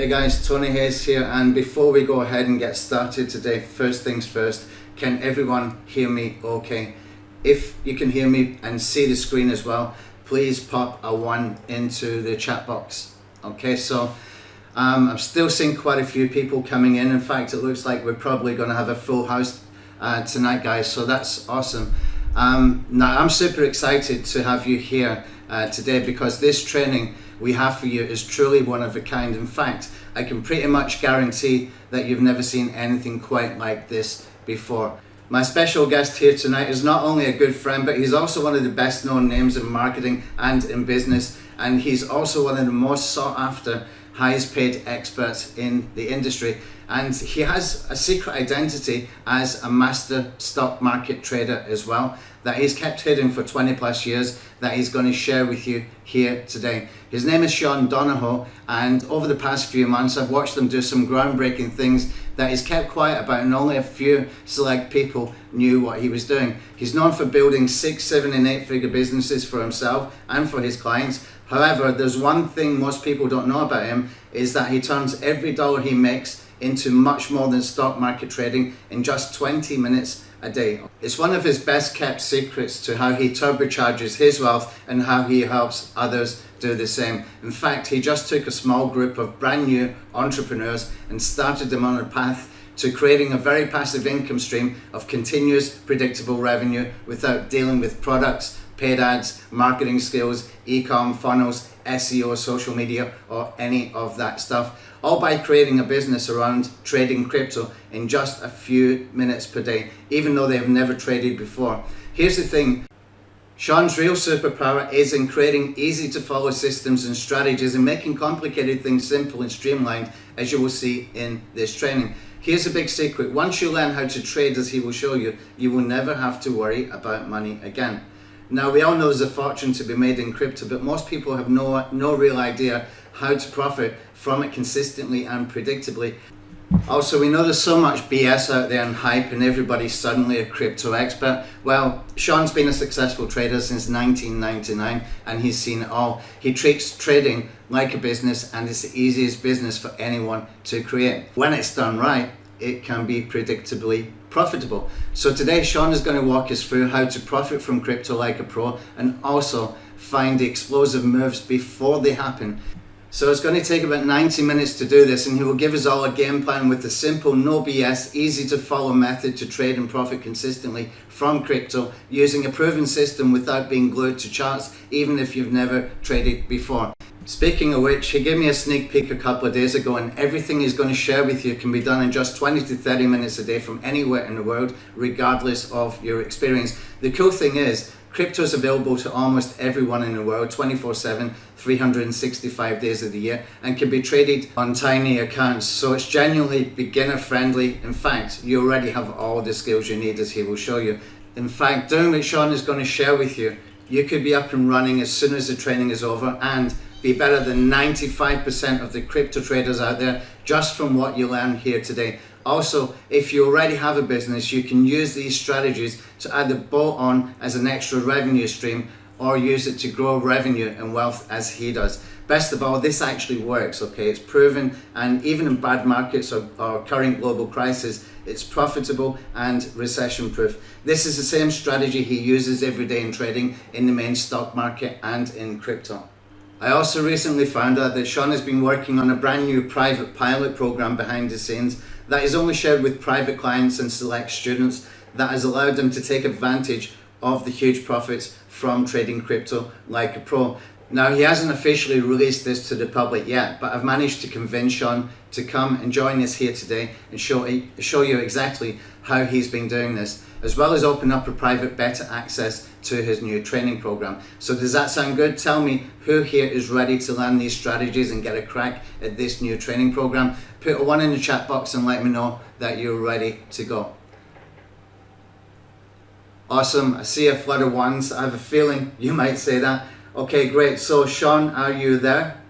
Hey guys, Tony Hayes here, and before we go ahead and get started today, first things first, can everyone hear me okay? If you can hear me and see the screen as well, please pop a 1 into the chat box. Okay, so I'm still seeing quite a few people coming in. In fact, it looks like we're probably going to have a full house tonight, guys, so that's awesome. Now I'm super excited to have you here today, because this training we have for you is truly one of a kind. In fact, I can pretty much guarantee that you've never seen anything quite like this before. My special guest here tonight is not only a good friend, but he's also one of the best known names in marketing and in business, and he's also one of the most sought after, highest paid experts in the industry. And he has a secret identity as a master stock market trader as well, that he's kept hidden for 20 plus years, that he's going to share with you here today. His name is Donahoe, and over the past few months I've watched him do some groundbreaking things that he's kept quiet about, and only a few select people knew what he was doing. He's known for building 6, 7 and 8 figure businesses for himself and for his clients. However, there's one thing most people don't know about him, is that he turns every dollar he makes into much more than stock market trading in just 20 minutes a day. It's one of his best kept secrets to how he turbocharges his wealth and how he helps others do the same. In fact, he just took a small group of brand new entrepreneurs and started them on a path to creating a very passive income stream of continuous predictable revenue without dealing with products, paid ads, marketing skills, e-com, funnels, SEO, social media, or any of that stuff, all by creating a business around trading crypto in just a few minutes per day, even though they've never traded before. Here's the thing, Sean's real superpower is in creating easy to follow systems and strategies and making complicated things simple and streamlined, as you will see in this training. Here's a big secret: once you learn how to trade, as he will show you, you will never have to worry about money again. Now, we all know there's a fortune to be made in crypto, but most people have no real idea how to profit from it consistently and predictably. Also, we know there's so much BS out there and hype, and everybody's suddenly a crypto expert. Well, Sean's been a successful trader since 1999, and he's seen it all. He treats trading like a business, and it's the easiest business for anyone to create. When it's done right, it can be predictably profitable. So today Sean is going to walk us through how to profit from crypto like a pro, and also find the explosive moves before they happen. So it's going to take about 90 minutes to do this, and he will give us all a game plan with a simple, no BS, easy to follow method to trade and profit consistently from crypto using a proven system without being glued to charts, even if you've never traded before. Speaking of which, he gave me a sneak peek a couple of days ago, and everything he's going to share with you can be done in just 20 to 30 minutes a day from anywhere in the world, regardless of your experience. The cool thing is, crypto is available to almost everyone in the world 24/7, 365 days of the year, and can be traded on tiny accounts. So it's genuinely beginner friendly. In fact, you already have all the skills you need, as he will show you. In fact, doing what Sean is going to share with you, you could be up and running as soon as the training is over, and be better than 95% of the crypto traders out there just from what you learn here today. Also, if you already have a business, you can use these strategies to either bolt on as an extra revenue stream, or use it to grow revenue and wealth as he does. Best of all, this actually works, okay? It's proven, and even in bad markets or current global crisis, it's profitable and recession proof. This is the same strategy he uses every day in trading in the main stock market and in crypto. I also recently found out that Sean has been working on a brand new private pilot program behind the scenes that is only shared with private clients and select students, that has allowed them to take advantage of the huge profits from trading crypto like a pro. Now, he hasn't officially released this to the public yet, but I've managed to convince Sean to come and join us here today and show you exactly how he's been doing this, as well as open up a private beta access to his new training program. So does that sound good? Tell me who here is ready to learn these strategies and get a crack at this new training program. Put a 1 in the chat box and let me know that you're ready to go. Awesome, I see a flood of ones. I have a feeling you might say that. Okay, great. So Sean, are you there?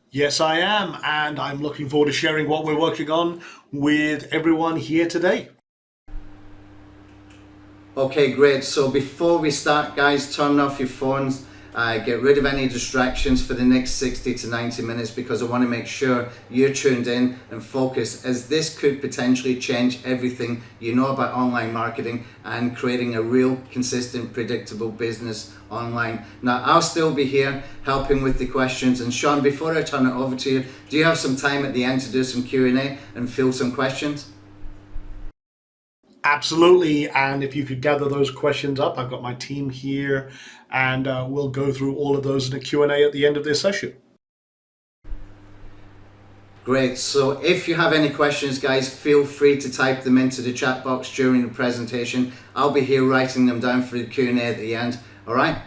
Yes, I am, and I'm looking forward to sharing what we're working on with everyone here today. Okay, great. So before we start, guys, turn off your phones Get rid of any distractions for the next 60 to 90 minutes, because I want to make sure you're tuned in and focused, as this could potentially change everything you know about online marketing and creating a real, consistent, predictable business online. Now, I'll still be here helping with the questions. And Sean, before I turn it over to you, do you have some time at the end to do some Q&A and field some questions? Absolutely, and if you could gather those questions up, I've got my team here, and we'll go through all of those in a Q&A at the end of this session. Great. So if you have any questions, guys, feel free to type them into the chat box during the presentation. I'll be here writing them down for the Q&A at the end. All right?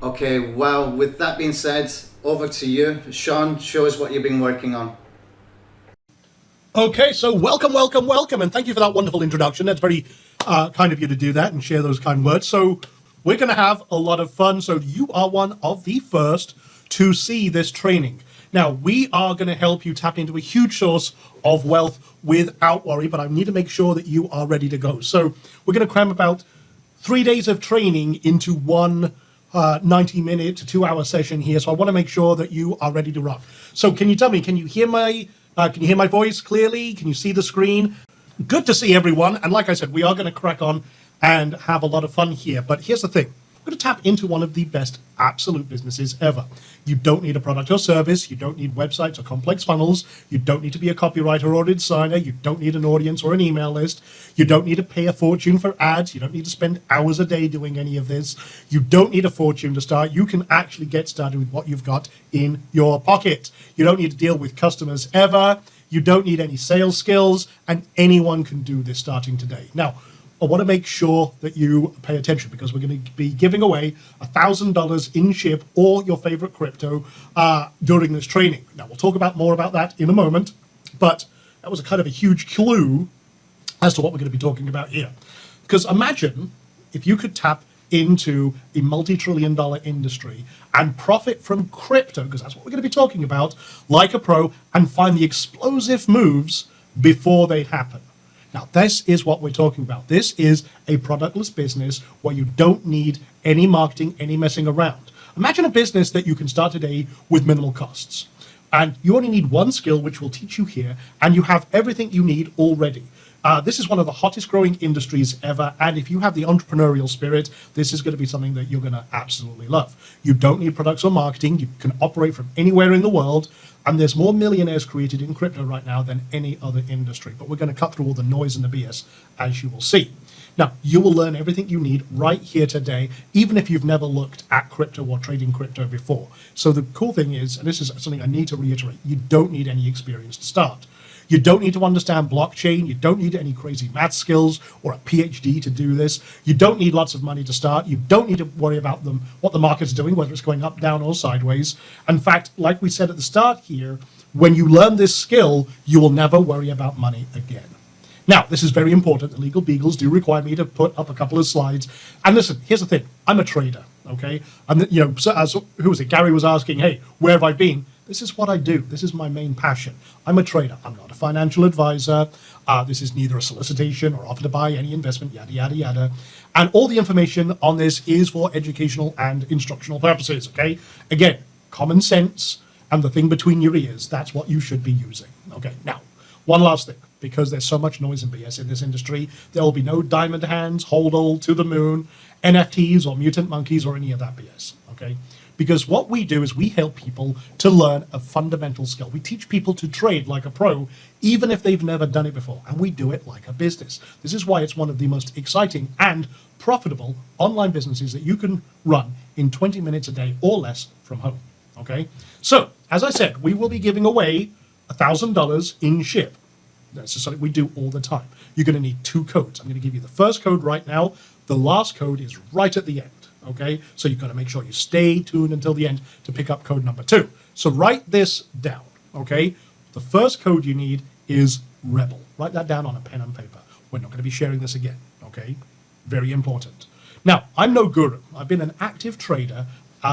Okay, well, with that being said, over to you. Sean, show us what you've been working on. Okay, so welcome, and thank you for that wonderful introduction. That's very kind of you to do that and share those kind words. So we're going to have a lot of fun. So you are one of the first to see this training. Now, we are going to help you tap into a huge source of wealth without worry, but I need to make sure that you are ready to go. So we're going to cram about 3 days of training into one 90-minute to 2-hour session here. So I want to make sure that you are ready to rock. So can you tell me, can you hear my voice clearly? Can you see the screen? Good to see everyone. And like I said, we are going to crack on and have a lot of fun here. But here's the thing. We're going to tap into one of the best absolute businesses ever. You don't need a product or service. You don't need websites or complex funnels. You don't need to be a copywriter or a designer. You don't need an audience or an email list. You don't need to pay a fortune for ads. You don't need to spend hours a day doing any of this. You don't need a fortune to start. You can actually get started with what you've got in your pocket. You don't need to deal with customers ever. You don't need any sales skills, and anyone can do this starting today. Now, I want to make sure that you pay attention, because we're going to be giving away $1,000 in SHIP or your favorite crypto during this training. Now, we'll talk more about that in a moment, but that was a kind of a huge clue as to what we're going to be talking about here. Because imagine if you could tap into a multi-trillion-dollar industry and profit from crypto, because that's what we're going to be talking about, like a pro, and find the explosive moves before they happen. Now, this is what we're talking about. This is a productless business where you don't need any marketing, any messing around. Imagine a business that you can start today with minimal costs. And you only need one skill, which we'll teach you here, and you have everything you need already. This is one of the hottest growing industries ever, and if you have the entrepreneurial spirit, this is going to be something that you're going to absolutely love. You don't need products or marketing. You can operate from anywhere in the world, and there's more millionaires created in crypto right now than any other industry. But we're going to cut through all the noise and the BS, as you will see. Now, you will learn everything you need right here today, even if you've never looked at crypto or trading crypto before. So the cool thing is, and this is something I need to reiterate, you don't need any experience to start. You don't need to understand blockchain. You don't need any crazy math skills or a PhD to do this. You don't need lots of money to start. You don't need to worry about what the market's doing, whether it's going up, down, or sideways. In fact, like we said at the start here, when you learn this skill, you will never worry about money again. Now, this is very important. The legal beagles do require me to put up a couple of slides. And listen, here's the thing. I'm a trader, okay? And who was it? Gary was asking, hey, where have I been? This is what I do. This is my main passion. I'm a trader. I'm not a financial advisor. This is neither a solicitation or offer to buy any investment, yada, yada, yada. And all the information on this is for educational and instructional purposes, okay? Again, common sense and the thing between your ears, that's what you should be using. Okay, now, one last thing, because there's so much noise and BS in this industry, there will be no diamond hands, hold all to the moon, NFTs or mutant monkeys or any of that BS, okay? Because what we do is we help people to learn a fundamental skill. We teach people to trade like a pro, even if they've never done it before, and we do it like a business. This is why it's one of the most exciting and profitable online businesses that you can run in 20 minutes a day or less from home, okay? So, as I said, we will be giving away $1,000 in SHIP. That's something we do all the time. You're going to need 2 codes. I'm going to give you the first code right now. The last code is right at the end. Okay, so you've got to make sure you stay tuned until the end to pick up code number 2. So write this down, okay? The first code you need is REBEL. Write that down on a pen and paper. We're not going to be sharing this again, okay? Very important. Now, I'm no guru. I've been an active trader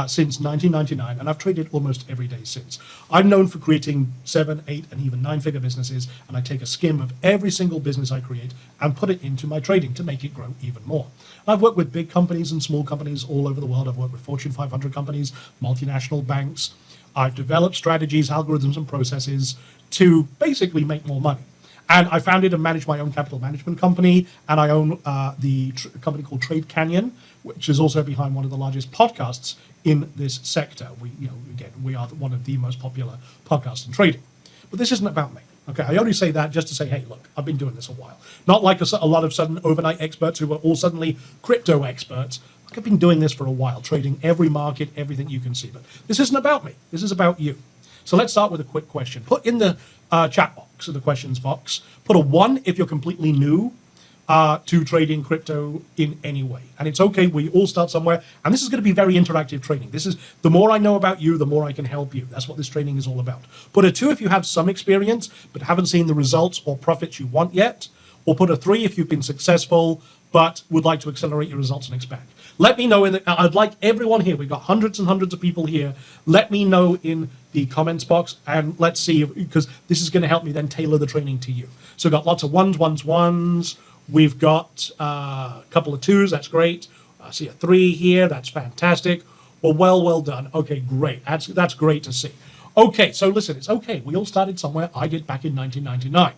since 1999, and I've traded almost every day since. I'm known for creating 7, 8, and even 9-figure businesses, and I take a skim of every single business I create and put it into my trading to make it grow even more. I've worked with big companies and small companies all over the world. I've worked with Fortune 500 companies, multinational banks. I've developed strategies, algorithms, and processes to basically make more money. And I founded and managed my own capital management company, and I own the company called Trade Canyon, which is also behind one of the largest podcasts in this sector. We are one of the most popular podcasts in trading. But this isn't about me. Okay, I only say that just to say, hey, look, I've been doing this a while. Not like a lot of sudden overnight experts who are all suddenly crypto experts. Like, I've been doing this for a while, trading every market, everything you can see. But this isn't about me. This is about you. So let's start with a quick question. Put in the chat box, or the questions box, put a 1 if you're completely new to trading crypto in any way. And it's okay, we all start somewhere. And this is going to be very interactive training. This is, the more I know about you, the more I can help you. That's what this training is all about. Put a 2 if you have some experience, but haven't seen the results or profits you want yet. Or put a 3 if you've been successful, but would like to accelerate your results and expand. Let me know I'd like everyone here. We've got hundreds and hundreds of people here. Let me know in the comments box, and let's see, because this is going to help me then tailor the training to you. So we've got lots of ones. We've got a couple of 2s. That's great. I see a 3 here. That's fantastic. Well done. Okay, great. That's great to see. Okay, so listen, it's okay. We all started somewhere. I did back in 1999.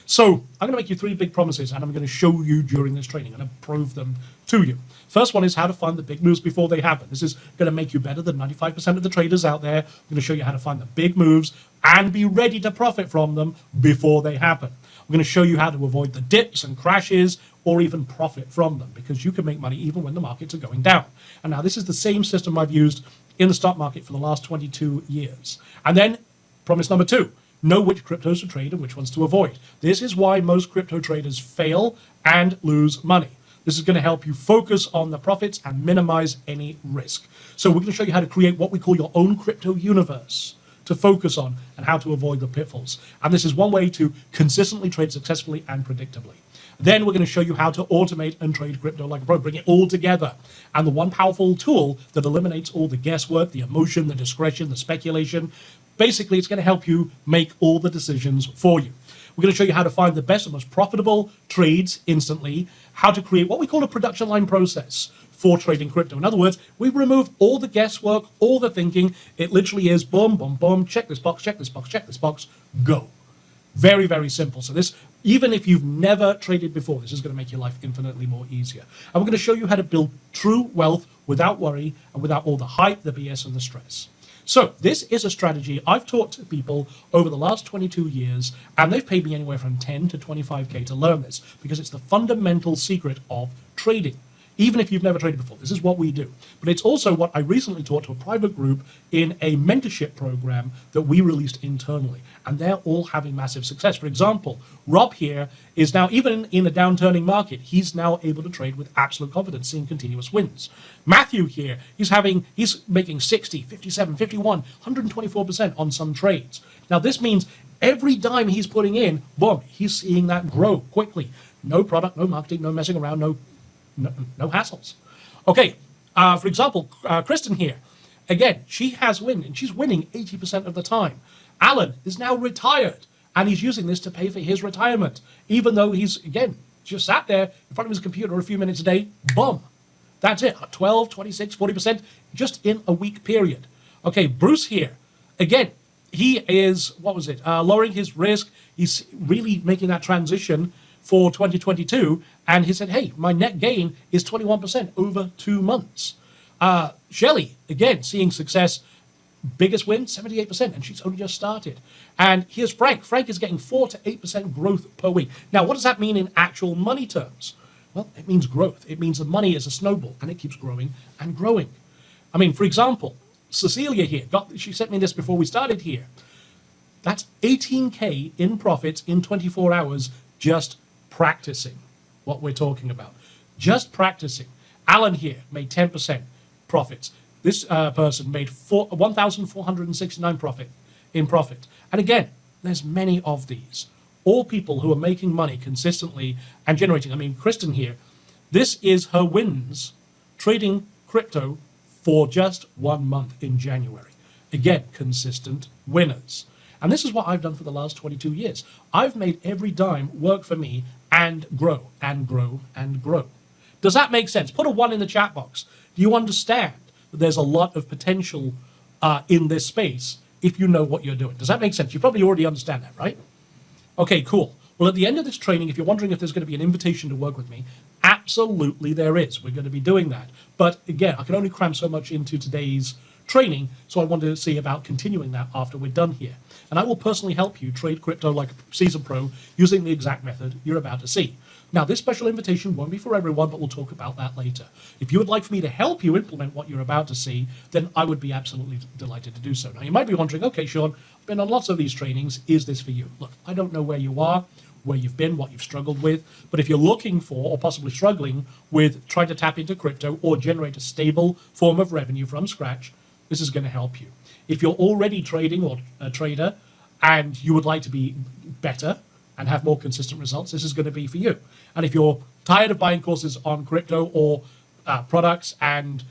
So I'm going to make you 3 big promises, and I'm going to show you during this training. I'm going to prove them to you. First one is how to find the big moves before they happen. This is going to make you better than 95% of the traders out there. I'm going to show you how to find the big moves and be ready to profit from them before they happen. I'm going to show you how to avoid the dips and crashes or even profit from them, because you can make money even when the markets are going down. And now this is the same system I've used in the stock market for the last 22 years. And then promise number 2. Know which cryptos to trade and which ones to avoid. This is why most crypto traders fail and lose money. This is going to help you focus on the profits and minimize any risk. So we're going to show you how to create what we call your own crypto universe to focus on and how to avoid the pitfalls. And this is one way to consistently trade successfully and predictably. Then we're going to show you how to automate and trade crypto like a pro, bring it all together. And the one powerful tool that eliminates all the guesswork, the emotion, the discretion, the speculation. Basically, it's going to help you make all the decisions for you. We're going to show you how to find the best and most profitable trades instantly, how to create what we call a production line process for trading crypto. In other words, we've removed all the guesswork, all the thinking. It literally is boom, boom, boom, check this box, check this box, check this box, go. Very, very simple. So this, even if you've never traded before, this is going to make your life infinitely more easier. And we're going to show you how to build true wealth without worry and without all the hype, the BS, and the stress. So this is a strategy I've taught to people over the last 22 years, and they've paid me anywhere from 10 to 25K to learn this, because it's the fundamental secret of trading. Even if you've never traded before, this is what we do. But it's also what I recently taught to a private group in a mentorship program that we released internally. And they're all having massive success. For example, Rob here is now, even in a downturning market, he's now able to trade with absolute confidence, seeing continuous wins. Matthew here, he's making 60, 57, 51, 124% on some trades. Now this means every dime he's putting in, boom, he's seeing that grow quickly. No product, no marketing, no messing around, no hassles. Okay, for example, Kristen here, again, she has win, and she's winning 80% of the time. Alan is now retired, and he's using this to pay for his retirement, even though he's, again, just sat there in front of his computer a few minutes a day, boom. That's it, 12, 26, 40%, just in a week period. Okay, Bruce here, again, he is, lowering his risk. He's really making that transition for 2022, and he said, hey, my net gain is 21% over 2 months. Shelley, again, seeing success, biggest win, 78%, and she's only just started. And here's Frank. Frank is getting 4 to 8% growth per week. Now, what does that mean in actual money terms? Well, it means growth. It means the money is a snowball, and it keeps growing and growing. I mean, for example, Cecilia here, she sent me this before we started here. That's 18K in profits in 24 hours just practicing what we're talking about. Just practicing. Alan here made 10% profits. This person made 1,469 profit. And again, there's many of these. All people who are making money consistently and generating. I mean, Kristen here, this is her wins trading crypto for just 1 month in January. Again, consistent winners. And this is what I've done for the last 22 years. I've made every dime work for me and grow and grow and grow. Does that make sense? Put a 1 in the chat box. Do you understand that there's a lot of potential in this space if you know what you're doing? Does that make sense? You probably already understand that, right? Okay, cool. Well, at the end of this training, if you're wondering if there's going to be an invitation to work with me, absolutely there is. We're going to be doing that. But again, I can only cram so much into today's training, so I wanted to see about continuing that after we're done here. And I will personally help you trade crypto like a seasoned pro using the exact method you're about to see. Now, this special invitation won't be for everyone, but we'll talk about that later. If you would like for me to help you implement what you're about to see, then I would be absolutely delighted to do so. Now, you might be wondering, okay, Sean, I've been on lots of these trainings. Is this for you? Look, I don't know where you are, where you've been, what you've struggled with, but if you're looking for or possibly struggling with trying to tap into crypto or generate a stable form of revenue from scratch, this is going to help you. If you're already trading or a trader and you would like to be better and have more consistent results, this is going to be for you. And if you're tired of buying courses on crypto or products and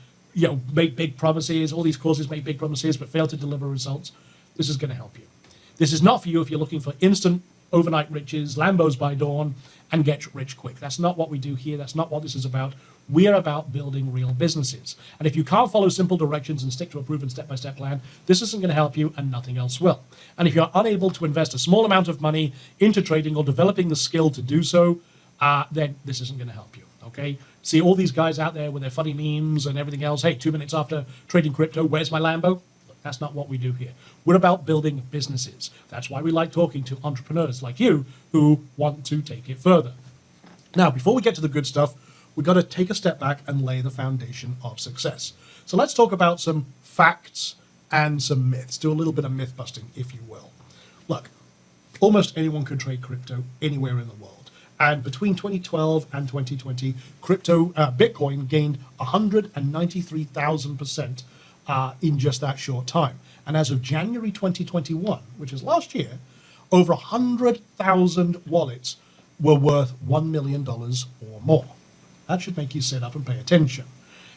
make big promises, all these courses make big promises but fail to deliver results, this is going to help you. This is not for you if you're looking for instant overnight riches, Lambos by dawn, and get rich quick. That's not what we do here. That's not what this is about. We're about building real businesses. And if you can't follow simple directions and stick to a proven step-by-step plan, this isn't going to help you and nothing else will. And if you're unable to invest a small amount of money into trading or developing the skill to do so, then this isn't going to help you, okay? See all these guys out there with their funny memes and everything else. Hey, 2 minutes after trading crypto, where's my Lambo? That's not what we do here. We're about building businesses. That's why we like talking to entrepreneurs like you who want to take it further. Now, before we get to the good stuff, we've got to take a step back and lay the foundation of success. So let's talk about some facts and some myths. Do a little bit of myth busting, if you will. Look, almost anyone could trade crypto anywhere in the world. And between 2012 and 2020, Bitcoin gained 193,000% in just that short time. And as of January 2021, which is last year, over 100,000 wallets were worth $1 million or more. That should make you sit up and pay attention.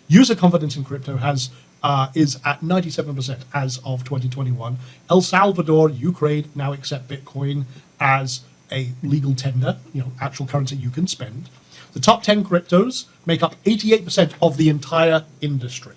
User confidence in crypto is at 97% as of 2021. El Salvador, Ukraine now accept Bitcoin as a legal tender, actual currency you can spend. The top 10 cryptos make up 88% of the entire industry.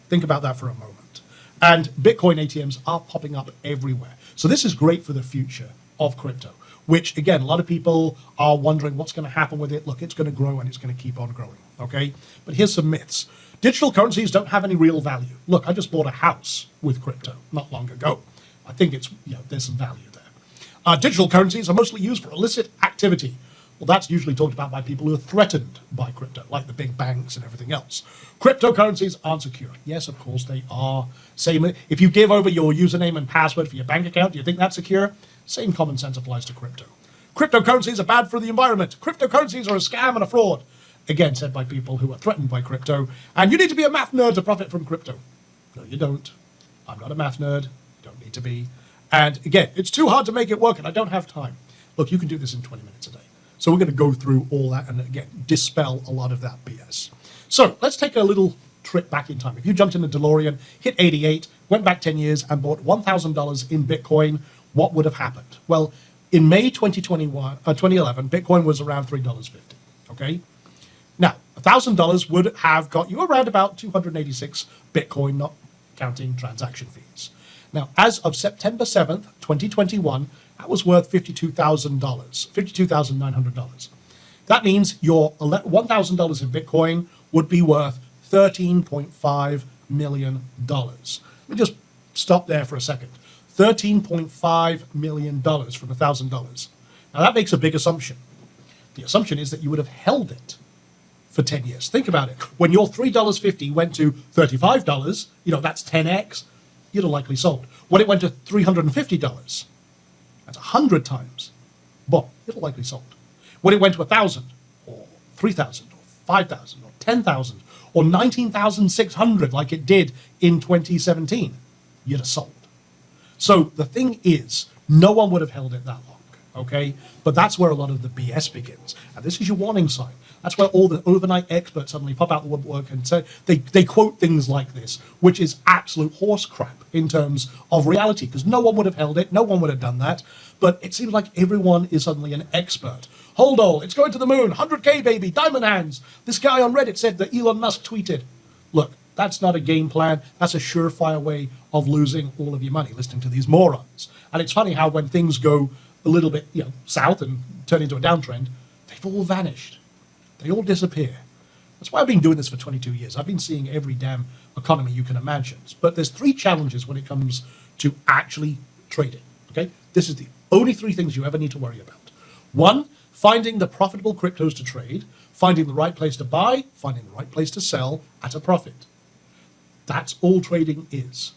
Think about that for a moment. And Bitcoin ATMs are popping up everywhere. So this is great for the future of crypto, which, again, a lot of people are wondering what's going to happen with it. Look, it's going to grow and it's going to keep on growing, okay? But here's some myths. Digital currencies don't have any real value. Look, I just bought a house with crypto not long ago. I think there's some value there. Digital currencies are mostly used for illicit activity. Well, that's usually talked about by people who are threatened by crypto, like the big banks and everything else. Cryptocurrencies aren't secure. Yes, of course they are. Same if you give over your username and password for your bank account, do you think that's secure? Same common sense applies to crypto. Cryptocurrencies are bad for the environment. Cryptocurrencies are a scam and a fraud. Again, said by people who are threatened by crypto. And you need to be a math nerd to profit from crypto. No, you don't. I'm not a math nerd. You don't need to be. And again, it's too hard to make it work and I don't have time. Look, you can do this in 20 minutes a day. So we're going to go through all that and, again, dispel a lot of that BS. So let's take a little trip back in time. If you jumped in a DeLorean, hit 88, went back 10 years and bought $1,000 in Bitcoin, what would have happened? Well, in May 2011, Bitcoin was around $3.50, okay? Now, $1,000 would have got you around about 286 Bitcoin, not counting transaction fees. Now, as of September 7th, 2021, that was worth $52,000, $52,900. That means your $1,000 in Bitcoin would be worth $13.5 million. Let me just stop there for a second. $13.5 million from $1,000. Now that makes a big assumption. The assumption is that you would have held it for 10 years. Think about it. When your $3.50 went to $35, that's 10x, you'd have likely sold. When it went to $350, that's 100 times. Well, it'll likely sold. When it went to 1,000 or 3,000 or 5,000 or 10,000 or 19,600 like it did in 2017, you'd have sold. So the thing is, no one would have held it that long. okay? But that's where a lot of the BS begins. And this is your warning sign. That's where all the overnight experts suddenly pop out the woodwork and say, they quote things like this, which is absolute horse crap in terms of reality, because no one would have held it, no one would have done that. But it seems like everyone is suddenly an expert. Hold on, it's going to the moon, 100K baby, diamond hands. This guy on Reddit said that Elon Musk tweeted. Look, that's not a game plan. That's a surefire way of losing all of your money, listening to these morons. And it's funny how when things go a little bit, south and turn into a downtrend, they've all vanished. They all disappear. That's why I've been doing this for 22 years. I've been seeing every damn economy you can imagine. But there's 3 challenges when it comes to actually trading, okay? This is the only 3 things you ever need to worry about. 1, finding the profitable cryptos to trade, finding the right place to buy, finding the right place to sell at a profit. That's all trading is.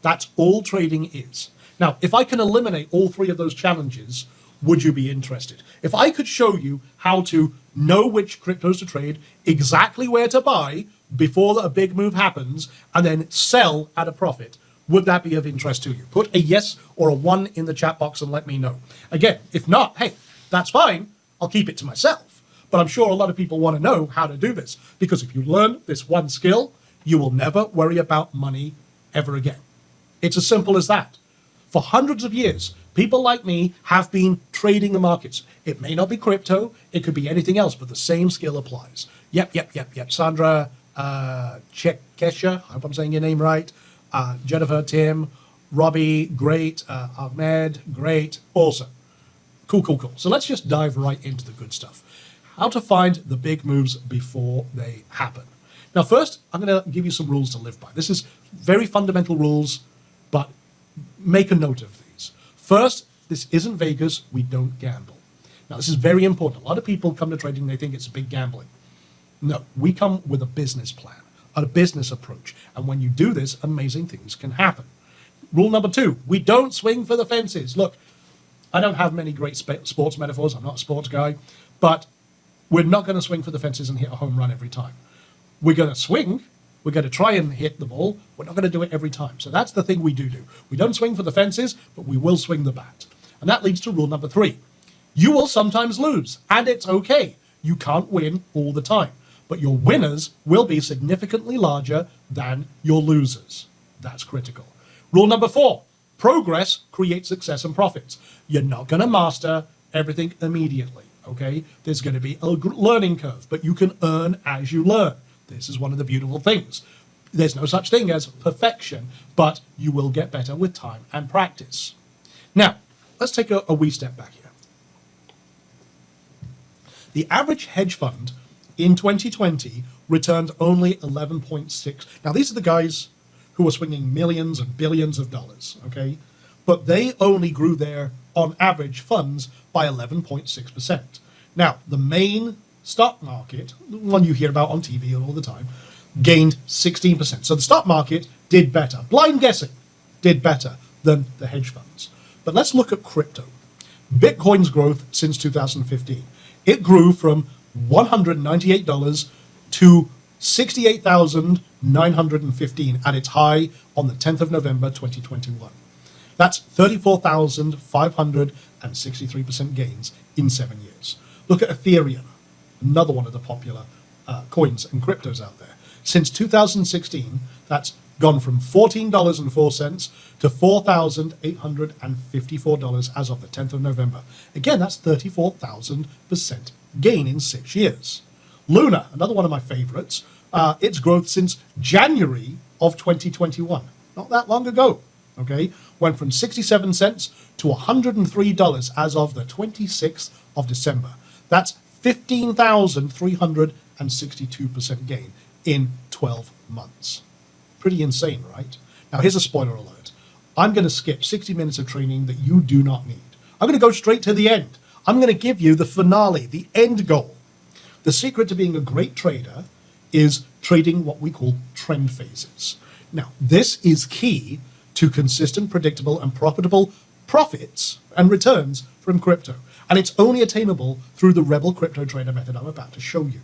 That's all trading is. Now, if I can eliminate all 3 of those challenges, would you be interested? If I could show you how to know which cryptos to trade, exactly where to buy before a big move happens, and then sell at a profit, would that be of interest to you? Put a yes or a 1 in the chat box and let me know. Again, if not, hey, that's fine. I'll keep it to myself. But I'm sure a lot of people want to know how to do this, because if you learn this one skill, you will never worry about money ever again. It's as simple as that. For hundreds of years, people like me have been trading the markets. It may not be crypto, it could be anything else, but the same skill applies. Yep. Sandra Chekesha, I hope I'm saying your name right. Jennifer, Tim, Robbie, great. Ahmed, great. Awesome. Cool. So let's just dive right into the good stuff. How to find the big moves before they happen. Now, first, I'm going to give you some rules to live by. This is very fundamental rules, but make a note of these. First, this isn't Vegas. We don't gamble. Now, this is very important. A lot of people come to trading, they think it's a big gambling. No, we come with a business plan, a business approach. And when you do this, amazing things can happen. Rule number 2, we don't swing for the fences. Look, I don't have many great sports metaphors. I'm not a sports guy, but we're not going to swing for the fences and hit a home run every time. We're going to swing. We're going to try and hit the ball. We're not going to do it every time. So that's the thing we do. We don't swing for the fences, but we will swing the bat. And that leads to rule number 3. You will sometimes lose, and it's okay. You can't win all the time, but your winners will be significantly larger than your losers. That's critical. Rule number 4, progress creates success and profits. You're not going to master everything immediately, okay? There's going to be a learning curve, but you can earn as you learn. This is one of the beautiful things. There's no such thing as perfection, but you will get better with time and practice. Now, let's take a wee step back here. The average hedge fund in 2020 returned only 11.6. Now, these are the guys who are swinging millions and billions of dollars, okay? But they only grew their, on average, funds by 11.6%. Now, the main stock market, the one you hear about on TV all the time, gained 16%. So the stock market did better. Blind guessing did better than the hedge funds. But let's look at crypto. Bitcoin's growth since 2015. It grew from $198 to $68,915 at its high on the 10th of November 2021. That's 34,563% gains in 7 years. Look at Ethereum, another one of the popular coins and cryptos out there. Since 2016, that's gone from $14.04 to $4,854 as of the 10th of November. Again, that's 34,000% gain in 6 years. Luna, another one of my favorites, its growth since January of 2021, not that long ago, okay, went from 67 cents to $103 as of the 26th of December. That's 15,362% gain in 12 months. Pretty insane, right? Now, here's a spoiler alert. I'm going to skip 60 minutes of training that you do not need. I'm going to go straight to the end. I'm going to give you the finale, the end goal. The secret to being a great trader is trading what we call trend phases. Now, this is key to consistent, predictable, and profitable profits and returns from crypto. And it's only attainable through the Rebel Crypto Trader method I'm about to show you.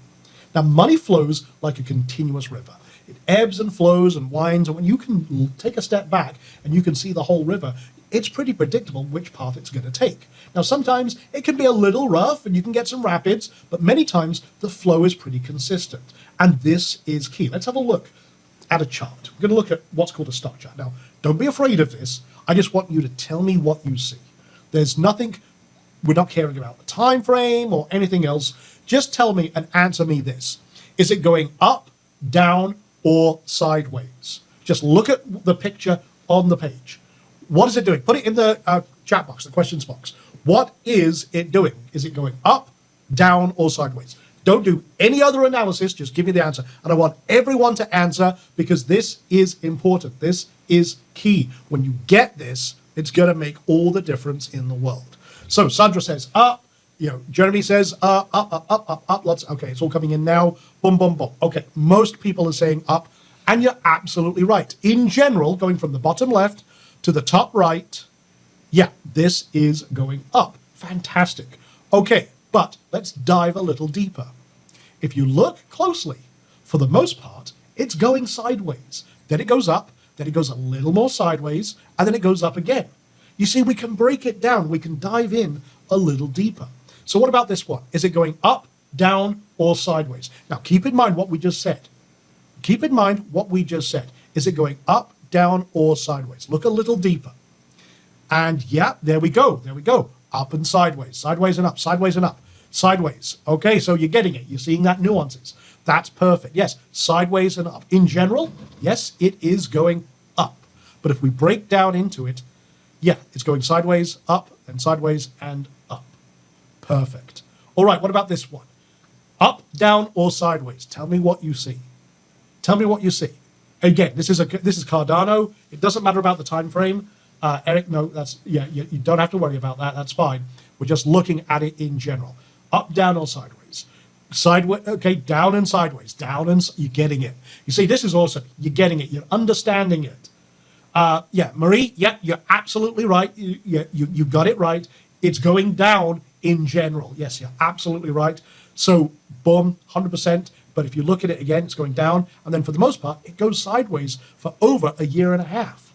Now, money flows like a continuous river. It ebbs and flows and winds, and when you can take a step back and you can see the whole river, it's pretty predictable which path it's going to take. Now, sometimes it can be a little rough and you can get some rapids, but many times the flow is pretty consistent. And this is key. Let's have a look at a chart. We're going to look at what's called a stock chart. Now, don't be afraid of this. I just want you to tell me what you see. There's nothing, we're not caring about the time frame or anything else. Just tell me and answer me this. Is it going up, down, or sideways? Just look at the picture on the page. What is it doing? Put it in the chat box, the questions box. What is it doing? Is it going up, down, or sideways? Don't do any other analysis. Just give me the answer. And I want everyone to answer because this is important. This is key. When you get this, it's going to make all the difference in the world. So Sandra says up. Jeremy says up. Okay, it's all coming in now. Boom, boom, boom. Okay, most people are saying up. And you're absolutely right. In general, going from the bottom left to the top right, yeah, this is going up. Fantastic. Okay, but let's dive a little deeper. If you look closely, for the most part, it's going sideways. Then it goes up, then it goes a little more sideways, and then it goes up again. You see, we can break it down. We can dive in a little deeper. So what about this one? Is it going up, down, or sideways? Now, keep in mind what we just said. Keep in mind what we just said. Is it going up, down, or sideways? Look a little deeper. And yeah, there we go. There we go. Up and sideways. Sideways and up. Sideways and up. Sideways. Okay, so you're getting it. You're seeing that nuances. That's perfect. Yes, sideways and up. In general, yes, it is going up. But if we break down into it, yeah, it's going sideways, up, and sideways, and up. Perfect. All right, what about this one? Up, down, or sideways? Tell me what you see. Tell me what you see. Again, this is Cardano. It doesn't matter about the time frame. Eric, no, you don't have to worry about that. That's fine. We're just looking at it in general. Up, down, or sideways. Sideways, okay, down and sideways. Down and you're getting it. You see, this is awesome. You're getting it. You're understanding it. Yeah, Marie, yeah, you're absolutely right. You got it right. It's going down in general. Yes, you're absolutely right. So, boom, 100%. But if you look at it again, it's going down. And then for the most part, it goes sideways for over a year and a half.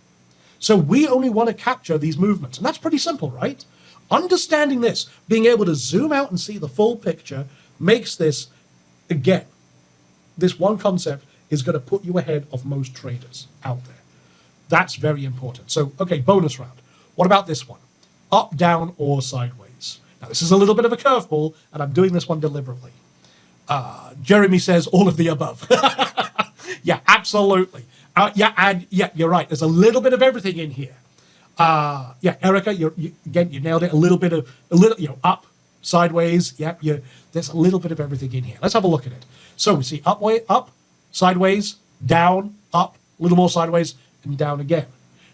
So we only want to capture these movements. And that's pretty simple, right? Understanding this, being able to zoom out and see the full picture makes this, again, this one concept is going to put you ahead of most traders out there. That's very important. So, okay, bonus round. What about this one? Up, down, or sideways? Now, this is a little bit of a curveball, and I'm doing this one deliberately. Jeremy says all of the above. Yeah, absolutely. Yeah, you're right. There's a little bit of everything in here. Yeah, Erica, you nailed it. A little, up, sideways. Yeah, there's a little bit of everything in here. Let's have a look at it. So we see up, sideways, down, up, a little more sideways, and down again.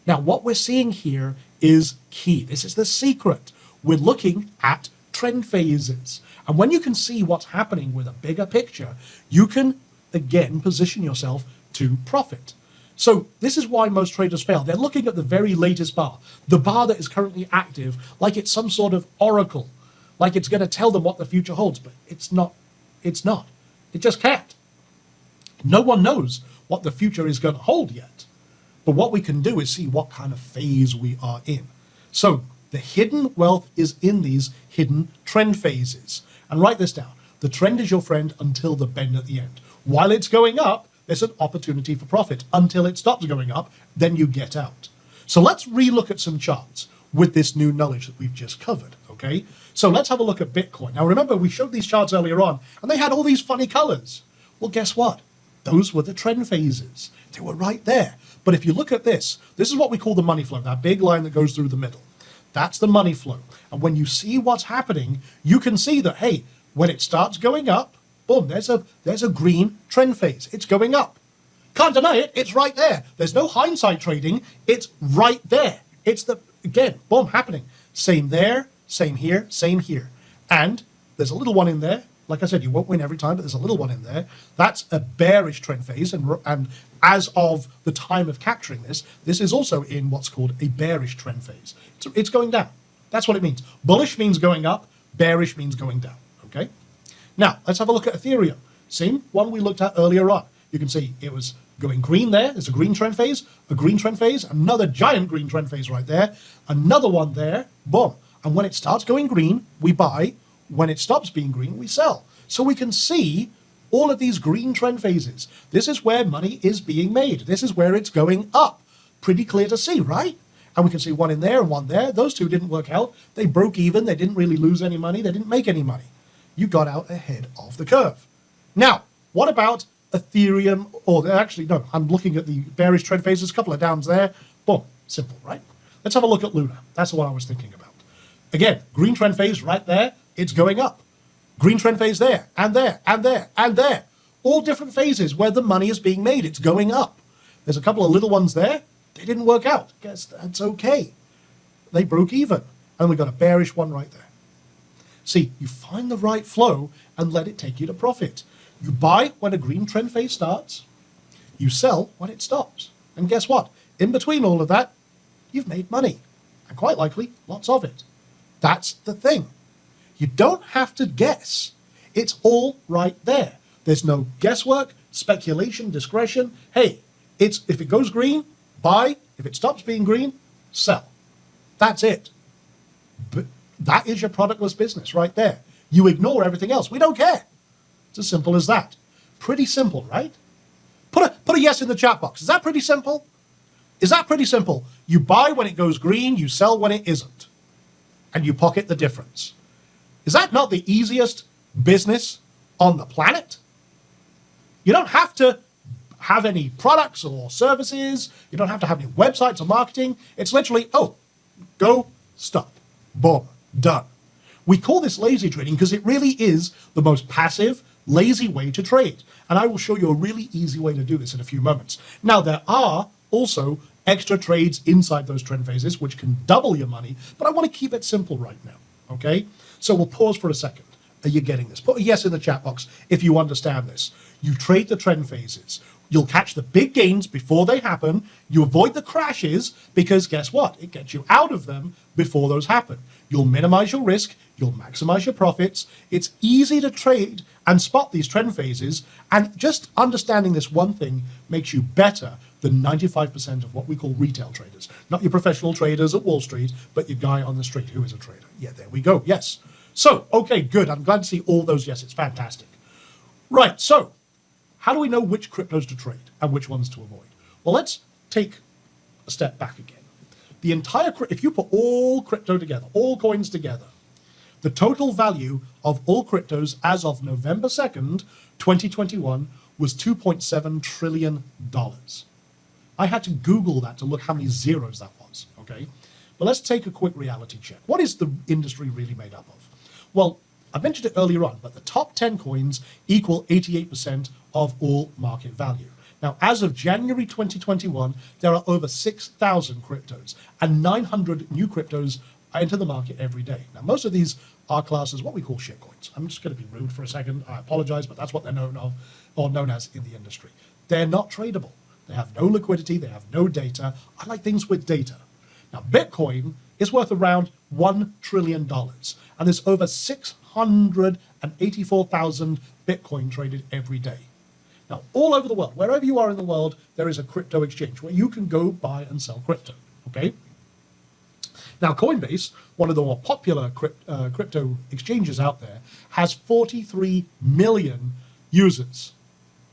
Now, what we're seeing here is key. This is the secret. We're looking at trend phases. And when you can see what's happening with a bigger picture, you can, again, position yourself to profit. So this is why most traders fail. They're looking at the very latest bar, the bar that is currently active, like it's some sort of oracle, like it's going to tell them what the future holds, but it's not. It's not. It just can't. No one knows what the future is going to hold yet. But what we can do is see what kind of phase we are in. So the hidden wealth is in these hidden trend phases. And write this down. The trend is your friend until the bend at the end. While it's going up, there's an opportunity for profit. Until it stops going up, then you get out. So let's relook at some charts with this new knowledge that we've just covered, okay? So let's have a look at Bitcoin. Now remember, we showed these charts earlier on, and they had all these funny colors. Well, guess what? Those were the trend phases. They were right there. But if you look at this is what we call the money flow, that big line that goes through the middle. That's the money flow. And when you see what's happening, you can see that, hey, when it starts going up, boom, there's a green trend phase. It's going up. Can't deny it. It's right there. There's no hindsight trading. It's right there. It's again, boom, happening. Same there, same here, same here. And there's a little one in there. Like I said, you won't win every time, but there's a little one in there. That's a bearish trend phase. And as of the time of capturing this is also in what's called a bearish trend phase. It's going down. That's what it means. Bullish means going up. Bearish means going down. Okay? Now, let's have a look at Ethereum. Same one we looked at earlier on. You can see it was Going green there is a green trend phase, another giant green trend phase right there, another one there, boom. And when it starts going green, we buy. When it stops being green, we sell. So we can see all of these green trend phases. This is where money is being made. This is where it's going up. Pretty clear to see, right? And we can see one in there and one there. Those two didn't work out. They broke even. They didn't really lose any money. They didn't make any money. You got out ahead of the curve. Now, what about Ethereum? Or actually, no, I'm looking at the bearish trend phases. A couple of downs there. Boom. Simple, right? Let's have a look at Luna. That's what I was thinking about. Again, green trend phase right there. It's going up. Green trend phase there, and there, and there, and there. All different phases where the money is being made. It's going up. There's a couple of little ones there. They didn't work out. Guess that's okay. They broke even. And we got a bearish one right there. See, you find the right flow and let it take you to profit. You buy when a green trend phase starts. You sell when it stops. And guess what? In between all of that, you've made money. And quite likely, lots of it. That's the thing. You don't have to guess. It's all right there. There's no guesswork, speculation, discretion. Hey, if it goes green, buy. If it stops being green, sell. That's it. But that is your productless business right there. You ignore everything else. We don't care. It's as simple as that. Pretty simple, right? Put a yes in the chat box. Is that pretty simple? Is that pretty simple? You buy when it goes green, you sell when it isn't. And you pocket the difference. Is that not the easiest business on the planet? You don't have to have any products or services. You don't have to have any websites or marketing. It's literally, go, stop, boom, done. We call this lazy trading because it really is the most passive, lazy way to trade. And I will show you a really easy way to do this in a few moments. Now, there are also extra trades inside those trend phases, which can double your money, but I want to keep it simple right now, okay? So we'll pause for a second. Are you getting this? Put a yes in the chat box if you understand this. You trade the trend phases. You'll catch the big gains before they happen. You avoid the crashes because guess what? It gets you out of them before those happen. You'll minimize your risk. You'll maximize your profits. It's easy to trade and spot these trend phases. And just understanding this one thing makes you better than 95% of what we call retail traders. Not your professional traders at Wall Street, but your guy on the street who is a trader. Yeah, there we go. Yes. So, okay, good. I'm glad to see all those yeses. Fantastic. Right, so how do we know which cryptos to trade and which ones to avoid? Well, let's take a step back again. The entire, if you put all crypto together, all coins together, the total value of all cryptos as of November 2nd, 2021 was $2.7 trillion. I had to Google that to look how many zeros that was, okay? But let's take a quick reality check. What is the industry really made up of? Well, I mentioned it earlier on, but the top 10 coins equal 88% of all market value. Now, as of January 2021, there are over 6,000 cryptos, and 900 new cryptos enter the market every day. Now, most of these are classed as what we call shitcoins. I'm just going to be rude for a second. I apologize, but that's what they're known as in the industry. They're not tradable. They have no liquidity. They have no data. I like things with data. Now, Bitcoin is worth around $1 trillion, and there's over 684,000 Bitcoin traded every day. Now, all over the world, wherever you are in the world, there is a crypto exchange where you can go buy and sell crypto, okay? Now, Coinbase, one of the more popular crypto exchanges out there, has 43 million users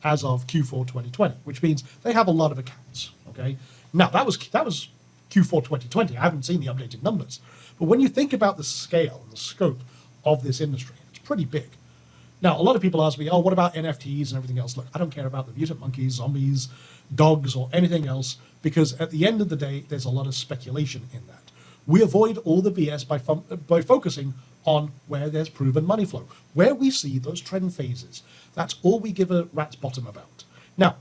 as of Q4 2020, which means they have a lot of accounts, okay? Now, that was Q4 2020. I haven't seen the updated numbers. But when you think about the scale and the scope of this industry, it's pretty big. Now, a lot of people ask me, what about NFTs and everything else? Look, I don't care about the mutant monkeys, zombies, dogs, or anything else, because at the end of the day, there's a lot of speculation in that. We avoid all the BS by focusing on where there's proven money flow, where we see those trend phases. That's all we give a rat's bottom about. Now,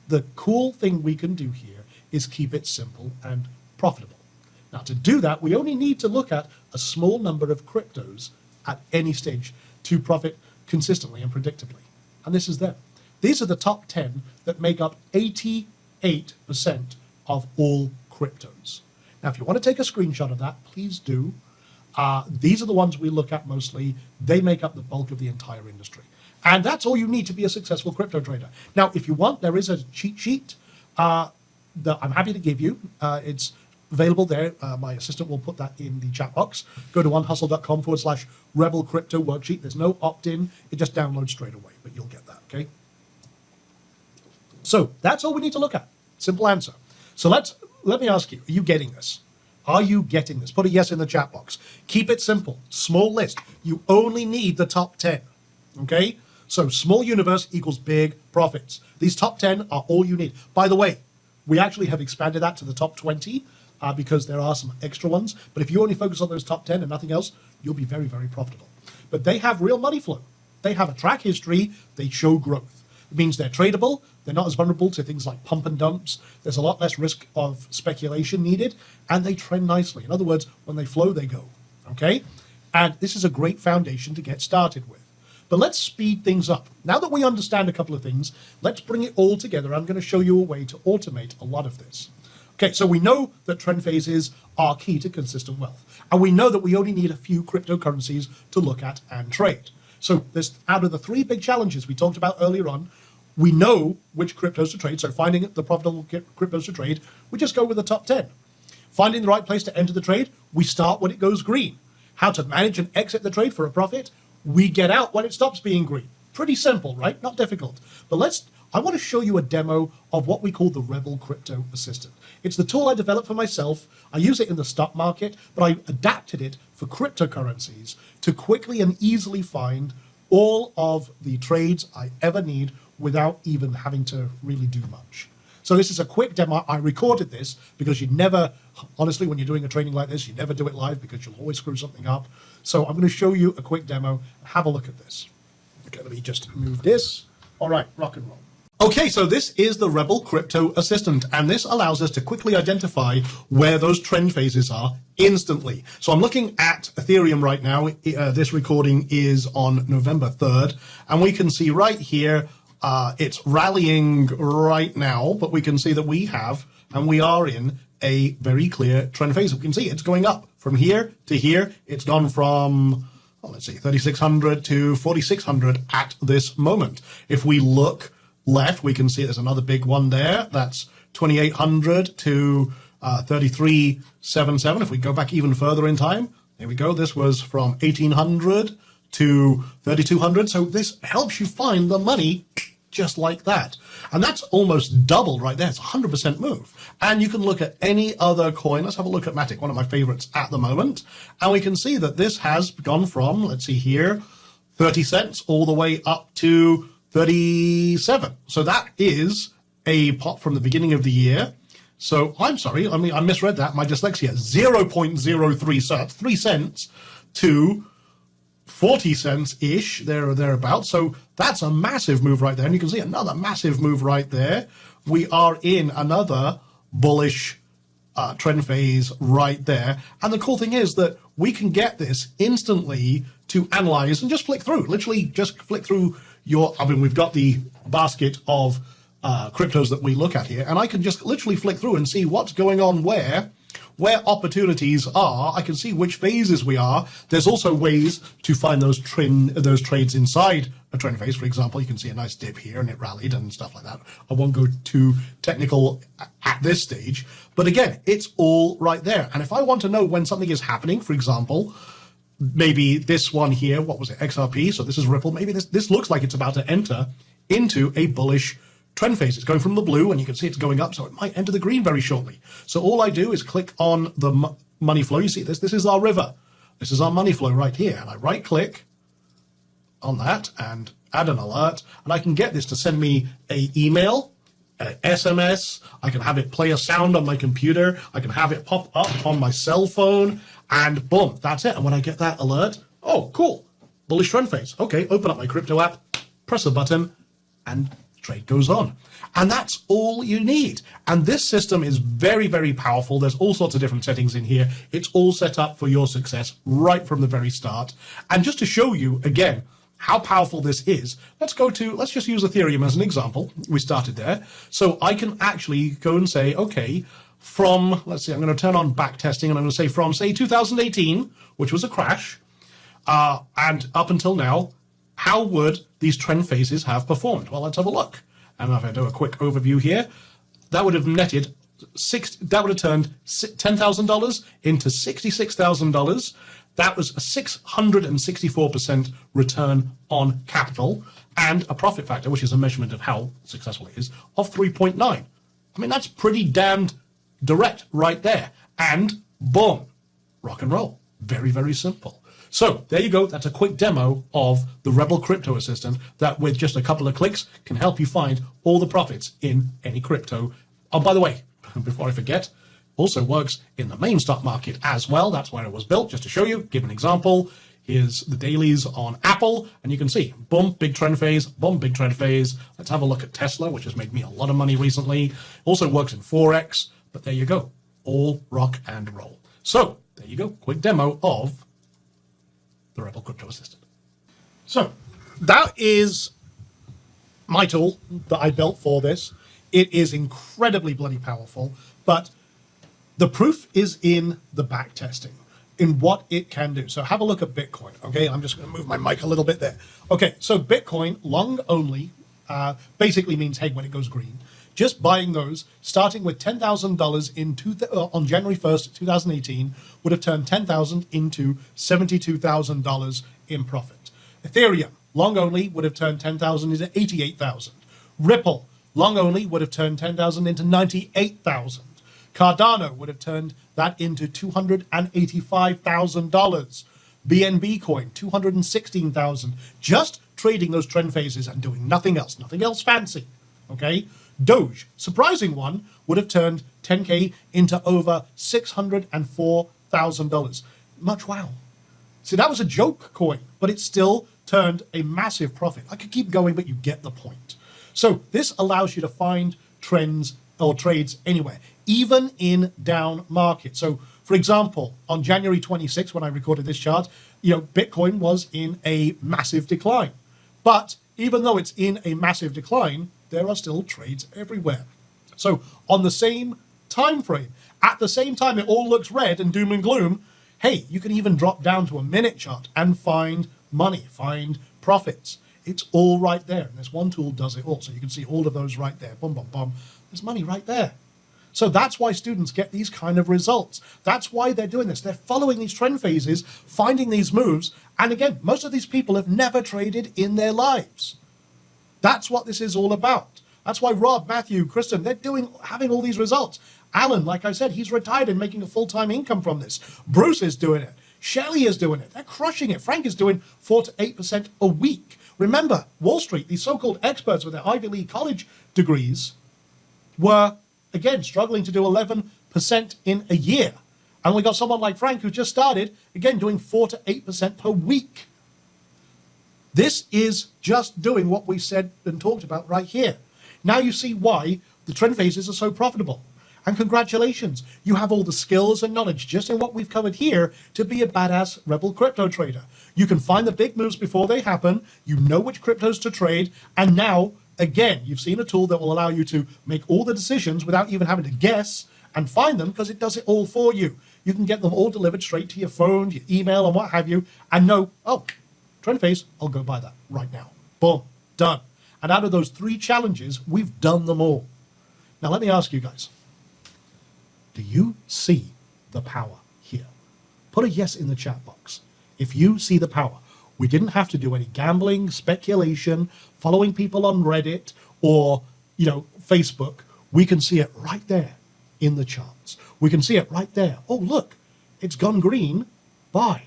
the cool thing we can do here is keep it simple and profitable. Now, to do that, we only need to look at a small number of cryptos at any stage to profit consistently and predictably. And this is them. These are the top 10 that make up 88% of all cryptos. Now, if you want to take a screenshot of that, please do. These are the ones we look at mostly. They make up the bulk of the entire industry. And that's all you need to be a successful crypto trader. Now, if you want, there is a cheat sheet that I'm happy to give you. It's available there. My assistant will put that in the chat box. Go to onehustle.com/Rebel Crypto worksheet. There's no opt-in. It just downloads straight away, but you'll get that, okay? So that's all we need to look at. Simple answer. So let me ask you, are you getting this? Are you getting this? Put a yes in the chat box. Keep it simple. Small list. You only need the top 10, okay? So small universe equals big profits. These top 10 are all you need. By the way, we actually have expanded that to the top 20 because there are some extra ones. But if you only focus on those top 10 and nothing else, you'll be very, very profitable. But they have real money flow. They have a track history. They show growth. It means they're tradable. They're not as vulnerable to things like pump and dumps. There's a lot less risk of speculation needed, and they trend nicely. In other words, when they flow, they go, okay? And this is a great foundation to get started with. But let's speed things up. Now that we understand a couple of things, let's bring it all together. I'm going to show you a way to automate a lot of this. Okay, so we know that trend phases are key to consistent wealth. And we know that we only need a few cryptocurrencies to look at and trade. So there's, out of the three big challenges we talked about earlier on, we know which cryptos to trade. So finding the profitable cryptos to trade, we just go with the top 10. Finding the right place to enter the trade, we start when it goes green. How to manage and exit the trade for a profit, we get out when it stops being green. Pretty simple, right? Not difficult. But I want to show you a demo of what we call the Rebel Crypto Assistant. It's the tool I developed for myself. I use it in the stock market, but I adapted it for cryptocurrencies to quickly and easily find all of the trades I ever need without even having to really do much. So this is a quick demo. I recorded this because you never, honestly, when you're doing a training like this, you never do it live because you'll always screw something up. So I'm going to show you a quick demo. Have a look at this. Okay, let me just move this. All right, rock and roll. Okay, so this is the Rebel Crypto Assistant, and this allows us to quickly identify where those trend phases are instantly. So I'm looking at Ethereum right now. This recording is on November 3rd, and we can see right here, it's rallying right now, but we can see that we are in a very clear trend phase. We can see it's going up from here to here. It's gone from, let's see, 3,600 to 4,600 at this moment. If we look left, we can see there's another big one there. That's 2,800 to 3,377. If we go back even further in time, there we go. This was from 1,800 to 3,200. So this helps you find the money just like that. And that's almost double right there. It's a 100% move. And you can look at any other coin. Let's have a look at Matic, one of my favorites at the moment. And we can see that this has gone from, let's see here, 30 cents all the way up to 37. So that is a pop from the beginning of the year. So I'm sorry, I misread that. My dyslexia, 0.03 cents, 3 cents to 40 cents-ish, there or thereabouts. So that's a massive move right there. And you can see another massive move right there. We are in another bullish trend phase right there. And the cool thing is that we can get this instantly to analyze and just flick through. Literally just flick through we've got the basket of cryptos that we look at here. And I can just literally flick through and see what's going on where opportunities are. I can see which phases we are. There's also ways to find those trades inside a trend phase. For example, you can see a nice dip here and it rallied and stuff like that. I won't go too technical at this stage, but again, it's all right there. And if I want to know when something is happening, for example, maybe this one here, what was it, XRP? So this is Ripple. Maybe this looks like it's about to enter into a bullish trend phase. It's going from the blue and you can see it's going up, so it might enter the green very shortly. So all I do is click on the money flow. You see this is our river. This is our money flow right here. And I right click on that and add an alert. And I can get this to send me an email, an SMS. I can have it play a sound on my computer. I can have it pop up on my cell phone and boom, that's it. And when I get that alert, oh, cool, bullish trend phase. Okay, open up my crypto app, press a button and trade goes on. And that's all you need. And this system is very, very powerful. There's all sorts of different settings in here. It's all set up for your success right from the very start. And just to show you again how powerful this is, let's just use Ethereum as an example. We started there. So I can actually go and say, okay, from, let's see, I'm going to turn on back testing and I'm going to say from, say, 2018, which was a crash, and up until now, how would these trend phases have performed? Well, let's have a look. And if I do a quick overview here, that would have netted that would have turned $10,000 into $66,000. That was a 664% return on capital and a profit factor, which is a measurement of how successful it is, of 3.9. I mean, that's pretty damned direct right there. And boom, rock and roll. Very, very simple. So there you go. That's a quick demo of the Rebel Crypto Assistant that with just a couple of clicks can help you find all the profits in any crypto. Oh, by the way, before I forget, also works in the main stock market as well. That's where it was built, just to show you, give an example. Here's the dailies on Apple, and you can see, boom, big trend phase, boom, big trend phase. Let's have a look at Tesla, which has made me a lot of money recently. Also works in Forex, but there you go. All rock and roll. So there you go, quick demo of the Rebel Crypto Assistant. So that is my tool that I built for this. It is incredibly bloody powerful, but the proof is in the back testing, in what it can do. So have a look at Bitcoin, okay? I'm just going to move my mic a little bit there. Okay, so Bitcoin, long only, basically means, hey, when it goes green. Just buying those, starting with $10,000 on January 1st, 2018, would have turned $10,000 into $72,000 in profit. Ethereum, long only, would have turned $10,000 into $88,000. Ripple, long only, would have turned $10,000 into $98,000. Cardano would have turned that into $285,000. BNB coin, $216,000. Just trading those trend phases and doing nothing else fancy, okay? Doge, surprising one, would have turned 10K into over $604,000. Much wow. See, that was a joke coin, but it still turned a massive profit. I could keep going, but you get the point. So this allows you to find trends or trades anywhere, even in down markets. So for example, on January 26th, when I recorded this chart, Bitcoin was in a massive decline. But even though it's in a massive decline, there are still trades everywhere. So on the same time frame, at the same time it all looks red and doom and gloom, hey, you can even drop down to a minute chart and find money, find profits. It's all right there. And this one tool does it all. So you can see all of those right there. Boom, boom, boom. There's money right there. So that's why students get these kind of results. That's why they're doing this. They're following these trend phases, finding these moves. And again, most of these people have never traded in their lives. That's what this is all about. That's why Rob, Matthew, Kristen, they're having all these results. Alan, like I said, he's retired and making a full-time income from this. Bruce is doing it. Shelley is doing it. They're crushing it. Frank is doing 4 to 8% a week. Remember, Wall Street, these so-called experts with their Ivy League college degrees were, again, struggling to do 11% in a year. And we got someone like Frank who just started, again, doing 4 to 8% per week. This is just doing what we said and talked about right here. Now you see why the trend phases are so profitable. And congratulations, you have all the skills and knowledge just in what we've covered here to be a badass Rebel crypto trader. You can find the big moves before they happen, you know which cryptos to trade, and now, again, you've seen a tool that will allow you to make all the decisions without even having to guess and find them because it does it all for you. You can get them all delivered straight to your phone, your email, and what have you, and know, oh, trend phase, I'll go buy that right now. Boom, done. And out of those 3 challenges, we've done them all. Now let me ask you guys, do you see the power here? Put a yes in the chat box if you see the power. We didn't have to do any gambling, speculation, following people on Reddit or, Facebook. We can see it right there in the charts. We can see it right there. Oh, look, it's gone green. Buy.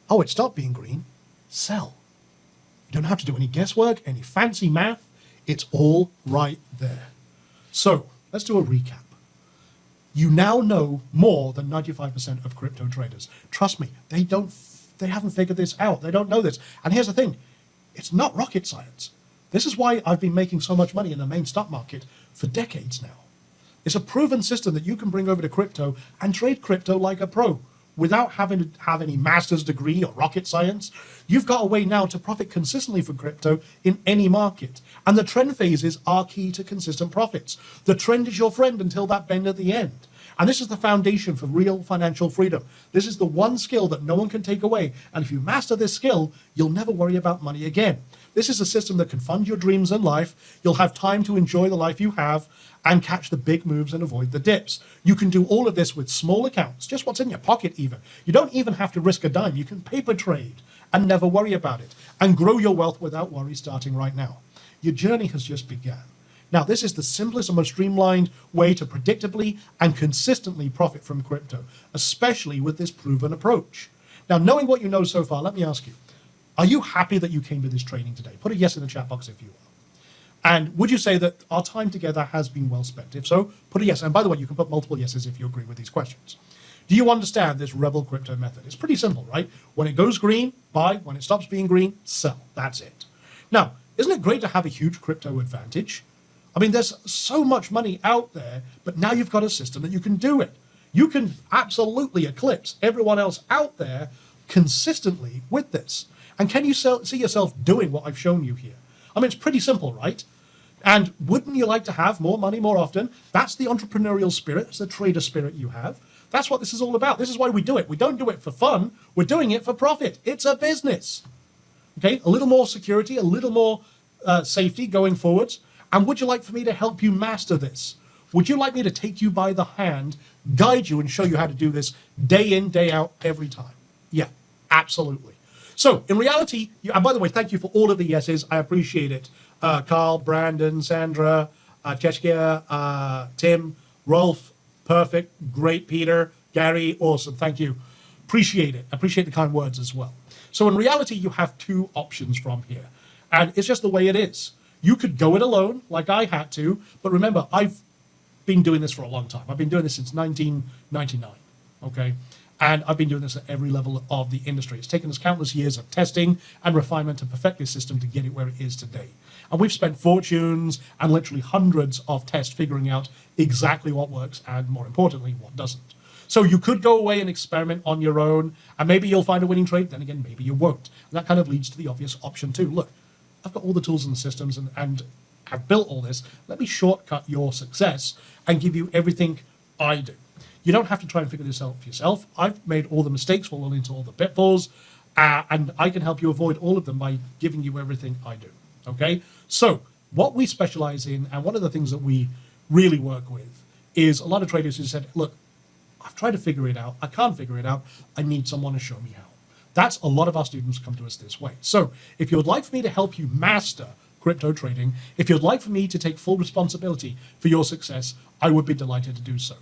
Oh, it stopped being green. Sell. You don't have to do any guesswork, any fancy math. It's all right there. So let's do a recap. You now know more than 95% of crypto traders. Trust me, they haven't figured this out. They don't know this. And here's the thing, it's not rocket science. This is why I've been making so much money in the main stock market for decades now. It's a proven system that you can bring over to crypto and trade crypto like a pro without having to have any master's degree or rocket science, you've got a way now to profit consistently from crypto in any market. And the trend phases are key to consistent profits. The trend is your friend until that bend at the end. And this is the foundation for real financial freedom. This is the one skill that no one can take away. And if you master this skill, you'll never worry about money again. This is a system that can fund your dreams in life. You'll have time to enjoy the life you have and catch the big moves and avoid the dips. You can do all of this with small accounts, just what's in your pocket even. You don't even have to risk a dime. You can paper trade and never worry about it and grow your wealth without worry starting right now. Your journey has just begun. Now, this is the simplest and most streamlined way to predictably and consistently profit from crypto, especially with this proven approach. Now, knowing what you know so far, let me ask you, are you happy that you came to this training today? Put a yes in the chat box if you are. And would you say that our time together has been well spent? If so, put a yes. And by the way, you can put multiple yeses if you agree with these questions. Do you understand this rebel crypto method? It's pretty simple, right? When it goes green, buy. When it stops being green, sell. That's it. Now, isn't it great to have a huge crypto advantage? I mean, there's so much money out there, but now you've got a system that you can do it. You can absolutely eclipse everyone else out there consistently with this. And can you see yourself doing what I've shown you here? I mean, it's pretty simple, right? And wouldn't you like to have more money more often? That's the entrepreneurial spirit. It's the trader spirit you have. That's what this is all about. This is why we do it. We don't do it for fun. We're doing it for profit. It's a business. Okay, a little more security, a little more safety going forwards. And would you like for me to help you master this? Would you like me to take you by the hand, guide you, and show you how to do this day in, day out, every time? Yeah, absolutely. So in reality, and by the way, thank you for all of the yeses. I appreciate it. Carl, Brandon, Sandra, Cheshkia, Tim, Rolf, perfect, great, Peter, Gary, awesome, thank you. Appreciate it. Appreciate the kind words as well. So in reality, you have two options from here. And it's just the way it is. You could go it alone, like I had to, but remember, I've been doing this for a long time. I've been doing this since 1999, okay? And I've been doing this at every level of the industry. It's taken us countless years of testing and refinement to perfect this system to get it where it is today. And we've spent fortunes and literally hundreds of tests figuring out exactly what works and, more importantly, what doesn't. So you could go away and experiment on your own, and maybe you'll find a winning trade, then again, maybe you won't. And that kind of leads to the obvious option too. Look, I've got all the tools and the systems and have built all this. Let me shortcut your success and give you everything I do. You don't have to try and figure this out for yourself. I've made all the mistakes, fallen into all the pitfalls, and I can help you avoid all of them by giving you everything I do, okay? So what we specialize in, and one of the things that we really work with, is a lot of traders who said, look, I've tried to figure it out. I can't figure it out. I need someone to show me how. That's a lot of our students come to us this way. So if you would like for me to help you master crypto trading, if you'd like for me to take full responsibility for your success, I would be delighted to do so.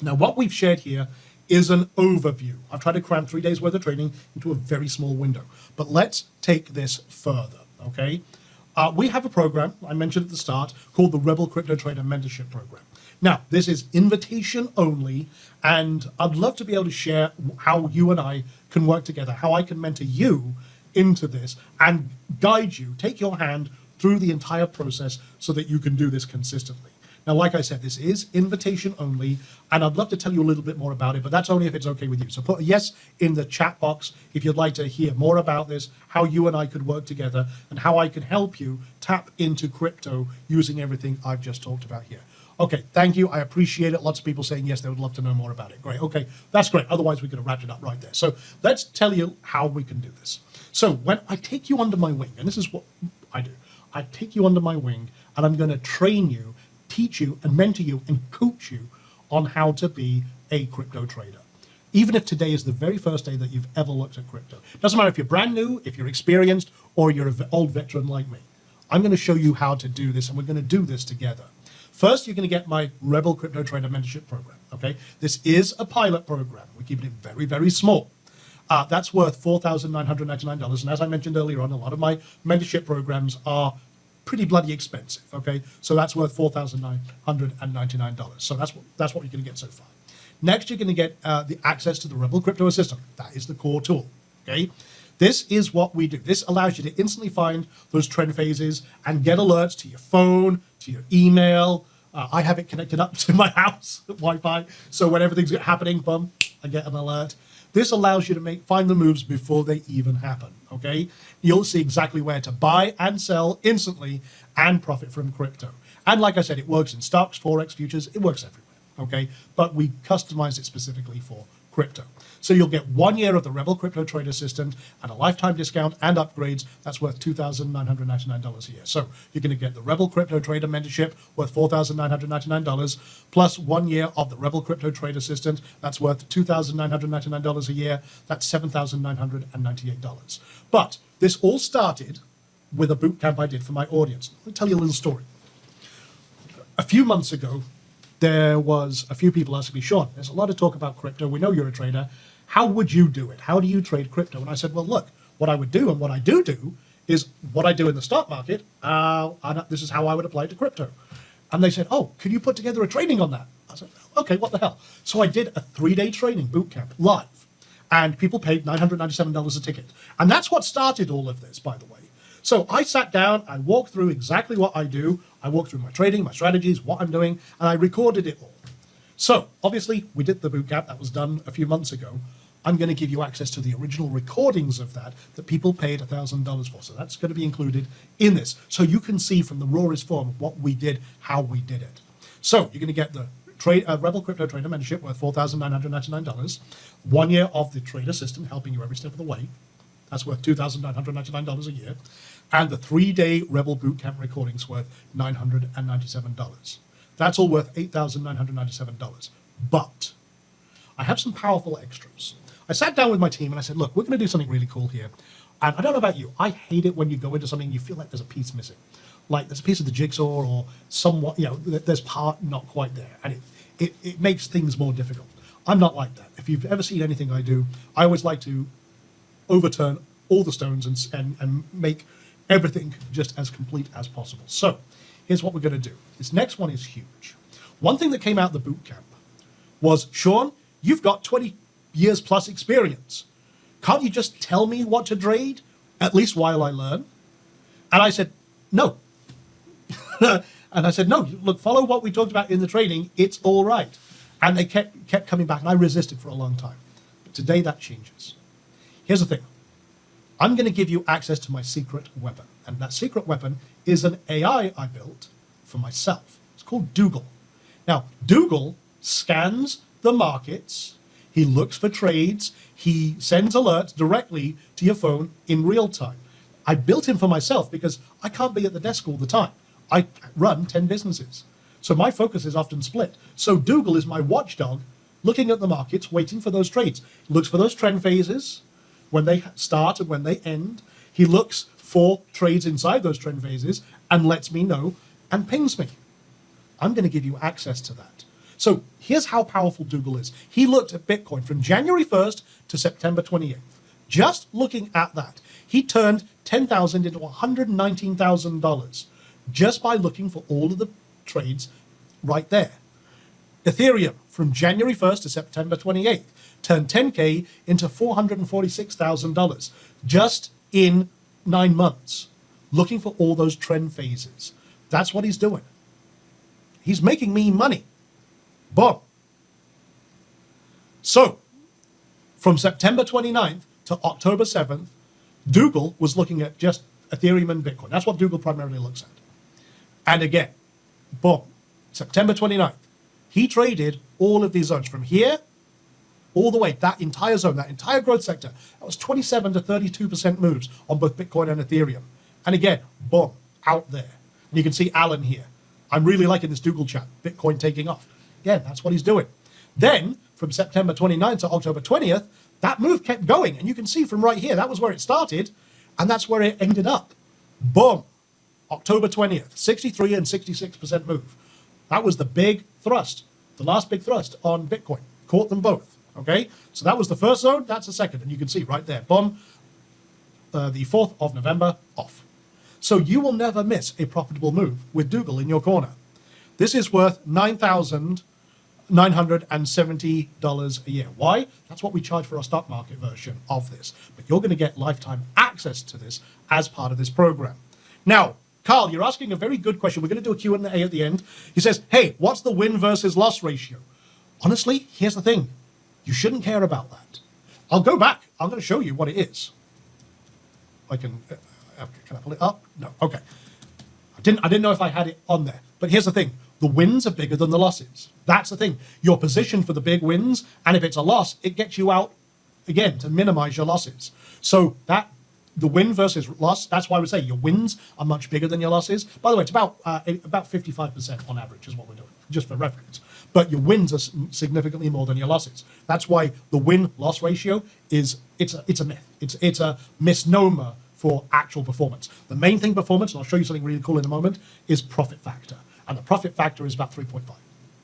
Now, what we've shared here is an overview. I've tried to cram 3 days worth of training into a very small window, but let's take this further, okay? We have a program, I mentioned at the start, called the Rebel Crypto Trader Mentorship Program. Now, this is invitation only, and I'd love to be able to share how you and I can work together, how I can mentor you into this and guide you, take your hand through the entire process so that you can do this consistently. Now, like I said, this is invitation only, and I'd love to tell you a little bit more about it, but that's only if it's okay with you. So put a yes in the chat box if you'd like to hear more about this, how you and I could work together, and how I can help you tap into crypto using everything I've just talked about here. Okay, thank you. I appreciate it. Lots of people saying yes, they would love to know more about it. Great. Okay, that's great. Otherwise, we could have wrapped it up right there. So let's tell you how we can do this. So when I take you under my wing, and this is what I do, I take you under my wing, and I'm going to train you, teach you, and mentor you, and coach you on how to be a crypto trader. Even if today is the very first day that you've ever looked at crypto. Doesn't matter if you're brand new, if you're experienced, or you're an old veteran like me. I'm going to show you how to do this, and we're going to do this together. First, you're going to get my Rebel Crypto Trader Mentorship Program, okay? This is a pilot program. We're keeping it very, very small. That's worth $4,999, and as I mentioned earlier on, a lot of my mentorship programs are pretty bloody expensive, okay? So that's worth $4,999. So that's what you're going to get so far. Next, you're going to get the access to the Rebel Crypto Assistant. That is the core tool, okay? This is what we do. This allows you to instantly find those trend phases and get alerts to your phone, to your email. I have it connected up to my house Wi-Fi, so when everything's happening, boom, I get an alert. This allows you to find the moves before they even happen, okay? You'll see exactly where to buy and sell instantly and profit from crypto. And like I said, it works in stocks, Forex, futures, it works everywhere, okay? But we customize it specifically for crypto. So you'll get 1 year of the Rebel Crypto Trade Assistant and a lifetime discount and upgrades that's worth $2,999 a year. So you're going to get the Rebel Crypto Trader Mentorship worth $4,999 plus 1 year of the Rebel Crypto Trade Assistant that's worth $2,999 a year. That's $7,998. But this all started with a boot camp I did for my audience. Let me tell you a little story. A few months ago, there was a few people asking me, Sean, there's a lot of talk about crypto. We know you're a trader. How would you do it? How do you trade crypto? And I said, well, look, what I would do and what I do is what I do in the stock market. This is how I would apply it to crypto. And they said, oh, can you put together a training on that? I said, okay, what the hell? So I did a 3-day training boot camp live, and people paid $997 a ticket. And that's what started all of this, by the way. So I sat down, I walked through exactly what I do. I walked through my trading, my strategies, what I'm doing, and I recorded it all. So obviously we did the boot camp that was done a few months ago. I'm going to give you access to the original recordings of that people paid $1,000 for. So that's going to be included in this. So you can see from the rawest form what we did, how we did it. So you're going to get the Rebel Crypto Trader Mentorship worth $4,999, 1 year of the Trader System helping you every step of the way. That's worth $2,999 a year. And the 3-day Rebel Bootcamp recordings worth $997. That's all worth $8,997. But I have some powerful extras. I sat down with my team and I said, look, we're going to do something really cool here. And I don't know about you. I hate it when you go into something and you feel like there's a piece missing. Like there's a piece of the jigsaw or somewhat, there's part not quite there. And it makes things more difficult. I'm not like that. If you've ever seen anything I do, I always like to overturn all the stones and make everything just as complete as possible. So here's what we're going to do. This next one is huge. One thing that came out of the boot camp was, Sean, you've got 20 years plus experience. Can't you just tell me what to trade, at least while I learn? And I said, no. And I said, no, look, follow what we talked about in the training. It's all right. And they kept coming back, and I resisted for a long time. But today that changes. Here's the thing. I'm going to give you access to my secret weapon. And that secret weapon is an AI I built for myself. It's called Dougal. Now, Dougal scans the markets. He looks for trades. He sends alerts directly to your phone in real time. I built him for myself because I can't be at the desk all the time. I run 10 businesses. So my focus is often split. So Dougal is my watchdog, looking at the markets, waiting for those trades. He looks for those trend phases, when they start and when they end. He looks for trades inside those trend phases and lets me know and pings me. I'm going to give you access to that. So here's how powerful Dougal is. He looked at Bitcoin from January 1st to September 28th. Just looking at that, he turned $10,000 into $119,000 just by looking for all of the trades right there. Ethereum from January 1st to September 28th turned 10K into $446,000 just in 9 months, looking for all those trend phases. That's what he's doing. He's making me money. Boom. So, from September 29th to October 7th, Dougal was looking at just Ethereum and Bitcoin. That's what Dougal primarily looks at. And again, boom, September 29th, he traded all of these zones from here all the way, that entire zone, that entire growth sector. That was 27 to 32% moves on both Bitcoin and Ethereum. And again, boom, out there. And you can see Alan here. I'm really liking this Dougal chat, Bitcoin taking off. Again, that's what he's doing. Then, from September 29th to October 20th, that move kept going. And you can see from right here, that was where it started, and that's where it ended up. Boom. October 20th, 63 and 66% move. That was the big thrust, the last big thrust on Bitcoin. Caught them both, okay? So that was the first zone, that's the second. And you can see right there, boom, the 4th of November, off. So you will never miss a profitable move with Dougal in your corner. This is worth $9,970 a year. Why? That's what we charge for our stock market version of this. But you're going to get lifetime access to this as part of this program. Now, Carl, you're asking a very good question. We're going to do a Q&A at the end. He says, hey, what's the win versus loss ratio? Honestly, here's the thing. You shouldn't care about that. I'll go back. I'm going to show you what it is. Can I pull it up? No. Okay. I didn't know if I had it on there. But here's the thing. The wins are bigger than the losses. That's the thing. You're positioned for the big wins, and if it's a loss, it gets you out again to minimize your losses. So the win versus loss, that's why we say your wins are much bigger than your losses. By the way, it's about 55% on average is what we're doing, just for reference. But your wins are significantly more than your losses. That's why the win-loss ratio it's a myth. It's a misnomer for actual performance. The main thing performance, and I'll show you something really cool in a moment, is profit factor. And the profit factor is about 3.5,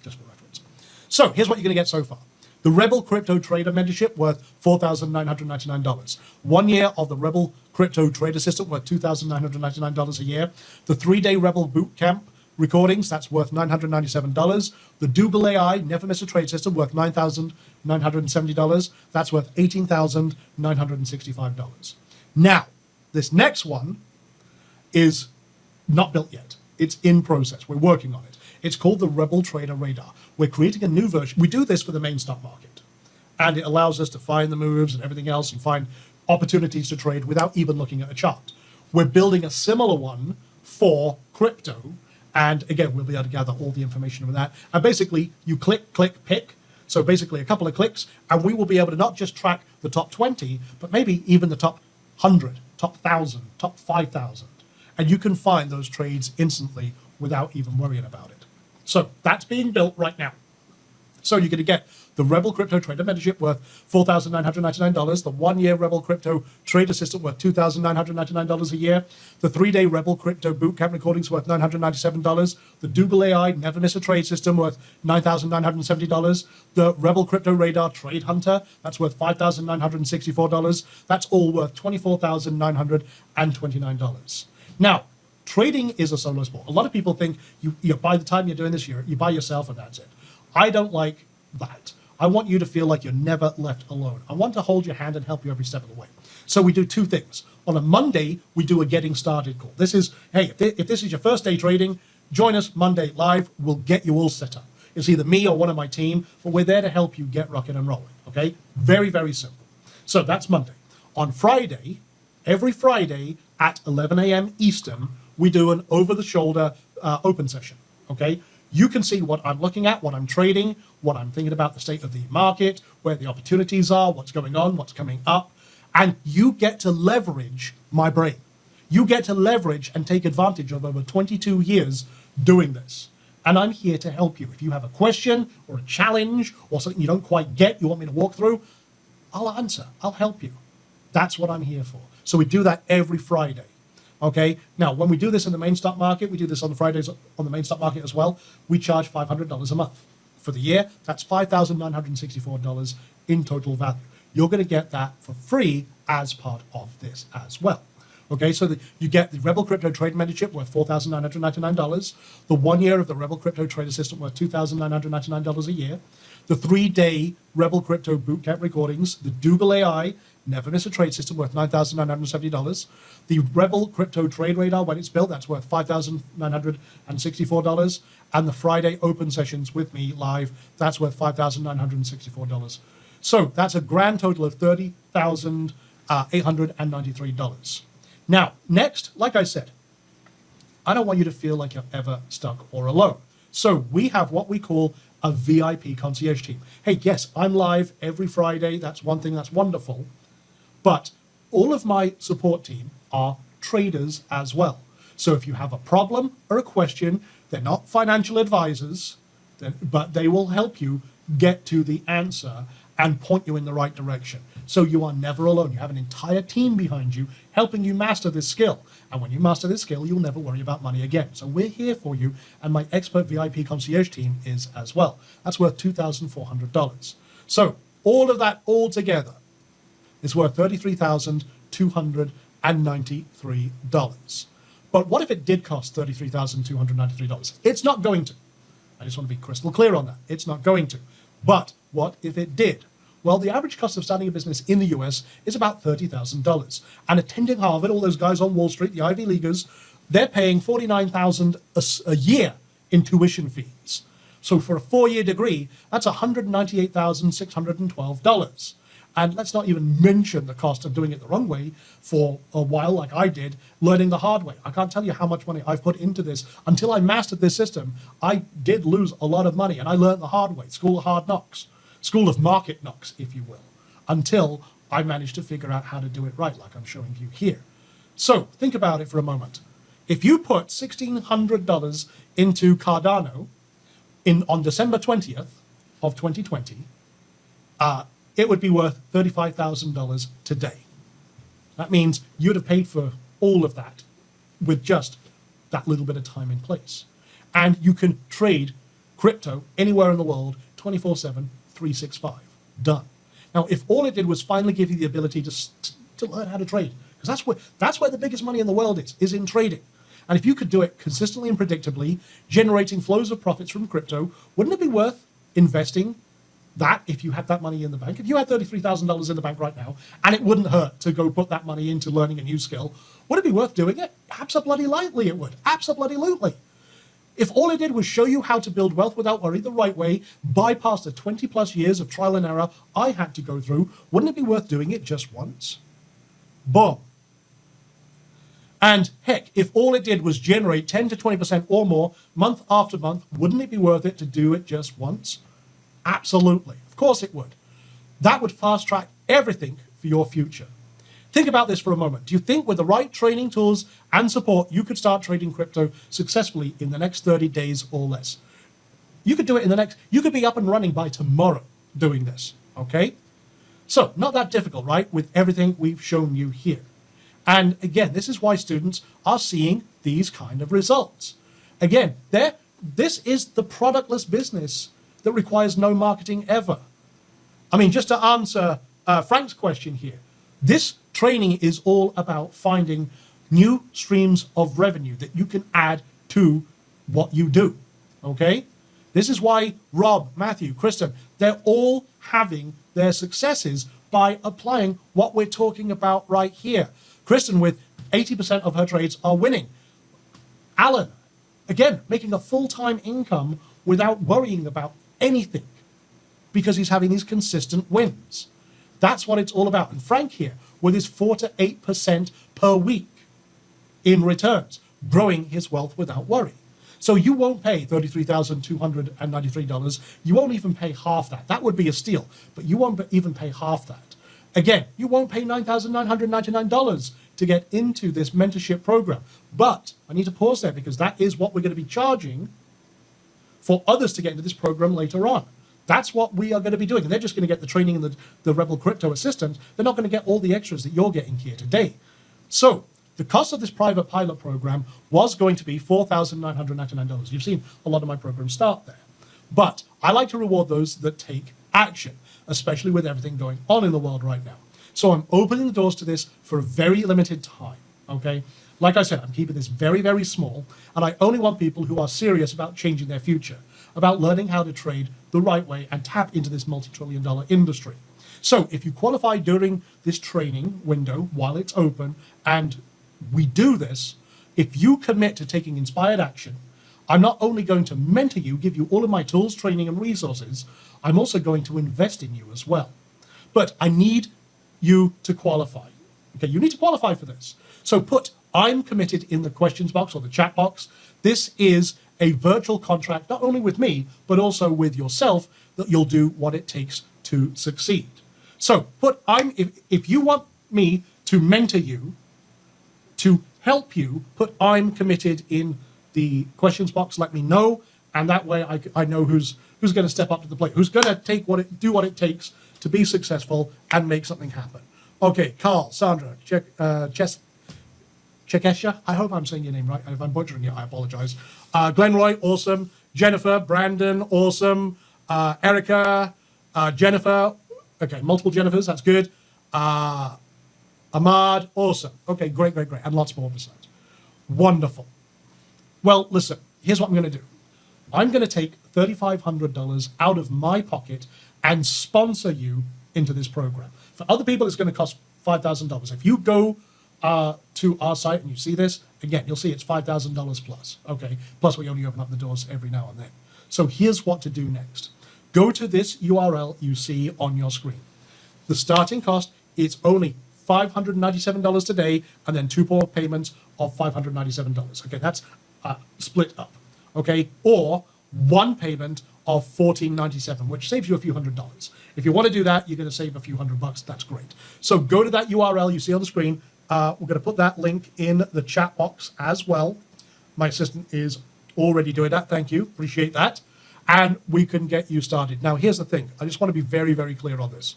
just for reference. So here's what you're going to get so far. The Rebel Crypto Trader Mentorship worth $4,999. 1 year of the Rebel Crypto Trader System worth $2,999 a year. The 3-day Rebel Bootcamp recordings, that's worth $997. The Dougal AI Never Miss a Trade System worth $9,970. That's worth $18,965. Now, this next one is not built yet. It's in process. We're working on it. It's called the Rebel Trader Radar. We're creating a new version. We do this for the main stock market, and it allows us to find the moves and everything else and find opportunities to trade without even looking at a chart. We're building a similar one for crypto, and again, we'll be able to gather all the information of that. And basically, you click, pick. So basically a couple of clicks, and we will be able to not just track the top 20, but maybe even the top 100, top 1,000, top 5,000. And you can find those trades instantly without even worrying about it. So that's being built right now. So you're going to get the Rebel Crypto Trader Mentorship worth $4,999, the 1-year Rebel Crypto Trader System worth $2,999 a year, the 3-day Rebel Crypto Bootcamp recordings worth $997, the Dougal AI Never Miss a Trade System worth $9,970, the Rebel Crypto Radar Trade Hunter, that's worth $5,964. That's all worth $24,929. Now, trading is a solo sport. A lot of people think you by the time you're doing this, you buy yourself and that's it. I don't like that. I want you to feel like you're never left alone. I want to hold your hand and help you every step of the way. So we do two things. On a Monday, we do a getting started call. This is, hey, if this is your first day trading, join us Monday live. We'll get you all set up. It's either me or one of my team, but we're there to help you get rocking and rolling, okay? Very, very simple. So that's Monday. On Friday, every Friday at 11 a.m. Eastern, we do an over-the-shoulder open session, okay? You can see what I'm looking at, what I'm trading, what I'm thinking about the state of the market, where the opportunities are, what's going on, what's coming up, and you get to leverage my brain. You get to leverage and take advantage of over 22 years doing this. And I'm here to help you. If you have a question or a challenge or something you don't quite get, you want me to walk through, I'll answer. I'll help you. That's what I'm here for. So we do that every Friday. Okay. Now, when we do this in the main stock market, we do this on the Fridays on the main stock market as well. We charge $500 a month for the year. That's $5,964 in total value. You're going to get that for free as part of this as well. Okay, so you get the Rebel Crypto Trade Mentorship worth $4,999, the 1 year of the Rebel Crypto Trader System worth $2,999 a year, the 3-day Rebel Crypto Bootcamp recordings, the Dougal AI Never Miss a Trade System worth $9,970, the Rebel Crypto Trade Radar, when it's built, that's worth $5,964, and the Friday open sessions with me live, that's worth $5,964. So that's a grand total of $30,893. Now, next, like I said, I don't want you to feel like you're ever stuck or alone. So we have what we call a VIP concierge team. Hey, yes, I'm live every Friday. That's one thing that's wonderful. But all of my support team are traders as well. So if you have a problem or a question, they're not financial advisors, but they will help you get to the answer and point you in the right direction. So you are never alone. You have an entire team behind you helping you master this skill. And when you master this skill, you'll never worry about money again. So we're here for you, and my expert VIP concierge team is as well. That's worth $2,400. So all of that all together is worth $33,293. But what if it did cost $33,293? It's not going to. I just want to be crystal clear on that. It's not going to. But what if it did? Well, the average cost of starting a business in the US is about $30,000. And attending Harvard, all those guys on Wall Street, the Ivy Leaguers, they're paying $49,000 a year in tuition fees. So for a 4-year degree, that's $198,612. And let's not even mention the cost of doing it the wrong way for a while, like I did, learning the hard way. I can't tell you how much money I've put into this. Until I mastered this system, I did lose a lot of money, and I learned the hard way. School of hard knocks, school of market knocks, if you will, until I managed to figure out how to do it right, like I'm showing you here. So think about it for a moment. If you put $1,600 into Cardano on December 20th of 2020, it would be worth $35,000 today. That means you'd have paid for all of that with just that little bit of time in place. And you can trade crypto anywhere in the world, 24/7, 365. Done. Now, if all it did was finally give you the ability to learn how to trade, because that's where the biggest money in the world is in trading. And if you could do it consistently and predictably, generating flows of profits from crypto, wouldn't it be worth investing that if you had that money in the bank? If you had $33,000 in the bank right now, and it wouldn't hurt to go put that money into learning a new skill, would it be worth doing it? Abso-bloody-lightly it would. Abso-bloody-lutely. If all it did was show you how to build wealth without worry the right way, bypass the 20 plus years of trial and error I had to go through, wouldn't it be worth doing it just once? Boom. And heck, if all it did was generate 10 to 20% or more month after month, wouldn't it be worth it to do it just once? Absolutely. Of course it would. That would fast track everything for your future. Think about this for a moment. Do you think with the right training tools and support, you could start trading crypto successfully in the next 30 days or less? You could do it you could be up and running by tomorrow doing this, okay? So, not that difficult, right? With everything we've shown you here. And again, this is why students are seeing these kind of results. Again, this is the productless business that requires no marketing ever. I mean, just to answer Frank's question here, this training is all about finding new streams of revenue that you can add to what you do, okay? This is why Rob, Matthew, Kristen, they're all having their successes by applying what we're talking about right here. Kristen, with 80% of her trades are winning. Alan, again, making a full-time income without worrying about anything because he's having these consistent wins. That's what it's all about. And Frank here, with his 4 to 8% per week in returns, growing his wealth without worry. So you won't pay $33,293. You won't even pay half that. That would be a steal, but you won't even pay half that. Again, you won't pay $9,999 to get into this mentorship program. But I need to pause there because that is what we're going to be charging for others to get into this program later on. That's what we are going to be doing. And they're just going to get the training and the Rebel Crypto Assistant. They're not going to get all the extras that you're getting here today. So the cost of this private pilot program was going to be $4,999. You've seen a lot of my programs start there. But I like to reward those that take action, especially with everything going on in the world right now. So I'm opening the doors to this for a very limited time, okay? Like I said, I'm keeping this very, very small, and I only want people who are serious about changing their future, about learning how to trade the right way and tap into this multi-trillion-dollar industry. So if you qualify during this training window while it's open, and we do this, if you commit to taking inspired action, I'm not only going to mentor you, give you all of my tools, training, and resources, I'm also going to invest in you as well. But I need you to qualify. Okay, you need to qualify for this. So put "I'm committed" in the questions box or the chat box. This is a virtual contract, not only with me, but also with yourself, that you'll do what it takes to succeed. So put if you want me to mentor you, to help you, put "I'm committed" in the questions box. Let me know, and that way I know who's going to step up to the plate, who's going to do what it takes to be successful and make something happen. Okay, Carl, Sandra, Chekesha, I hope I'm saying your name right. If I'm butchering it, I apologize. Glenroy, awesome. Jennifer, Brandon, awesome. Erica, Jennifer, okay, multiple Jennifers, that's good. Ahmad, awesome. Okay, great, and lots more besides. Wonderful. Well, listen, here's what I'm going to do. I'm going to take $3,500 out of my pocket and sponsor you into this program. For other people, it's going to cost $5,000. If you go to our site and you see this, again, you'll see it's $5,000 plus, okay? Plus we only open up the doors every now and then. So here's what to do next. Go to this URL you see on your screen. The starting cost is only $597 today, and then 2 more payments of $597. Okay, that's split up. Okay, or one payment of $14.97, which saves you a few $100s. If you want to do that, you're going to save a few $100. That's great. So go to that URL you see on the screen. We're going to put that link in the chat box as well. My assistant is already doing that. Thank you. Appreciate that. And we can get you started. Now, here's the thing. I just want to be very, very clear on this.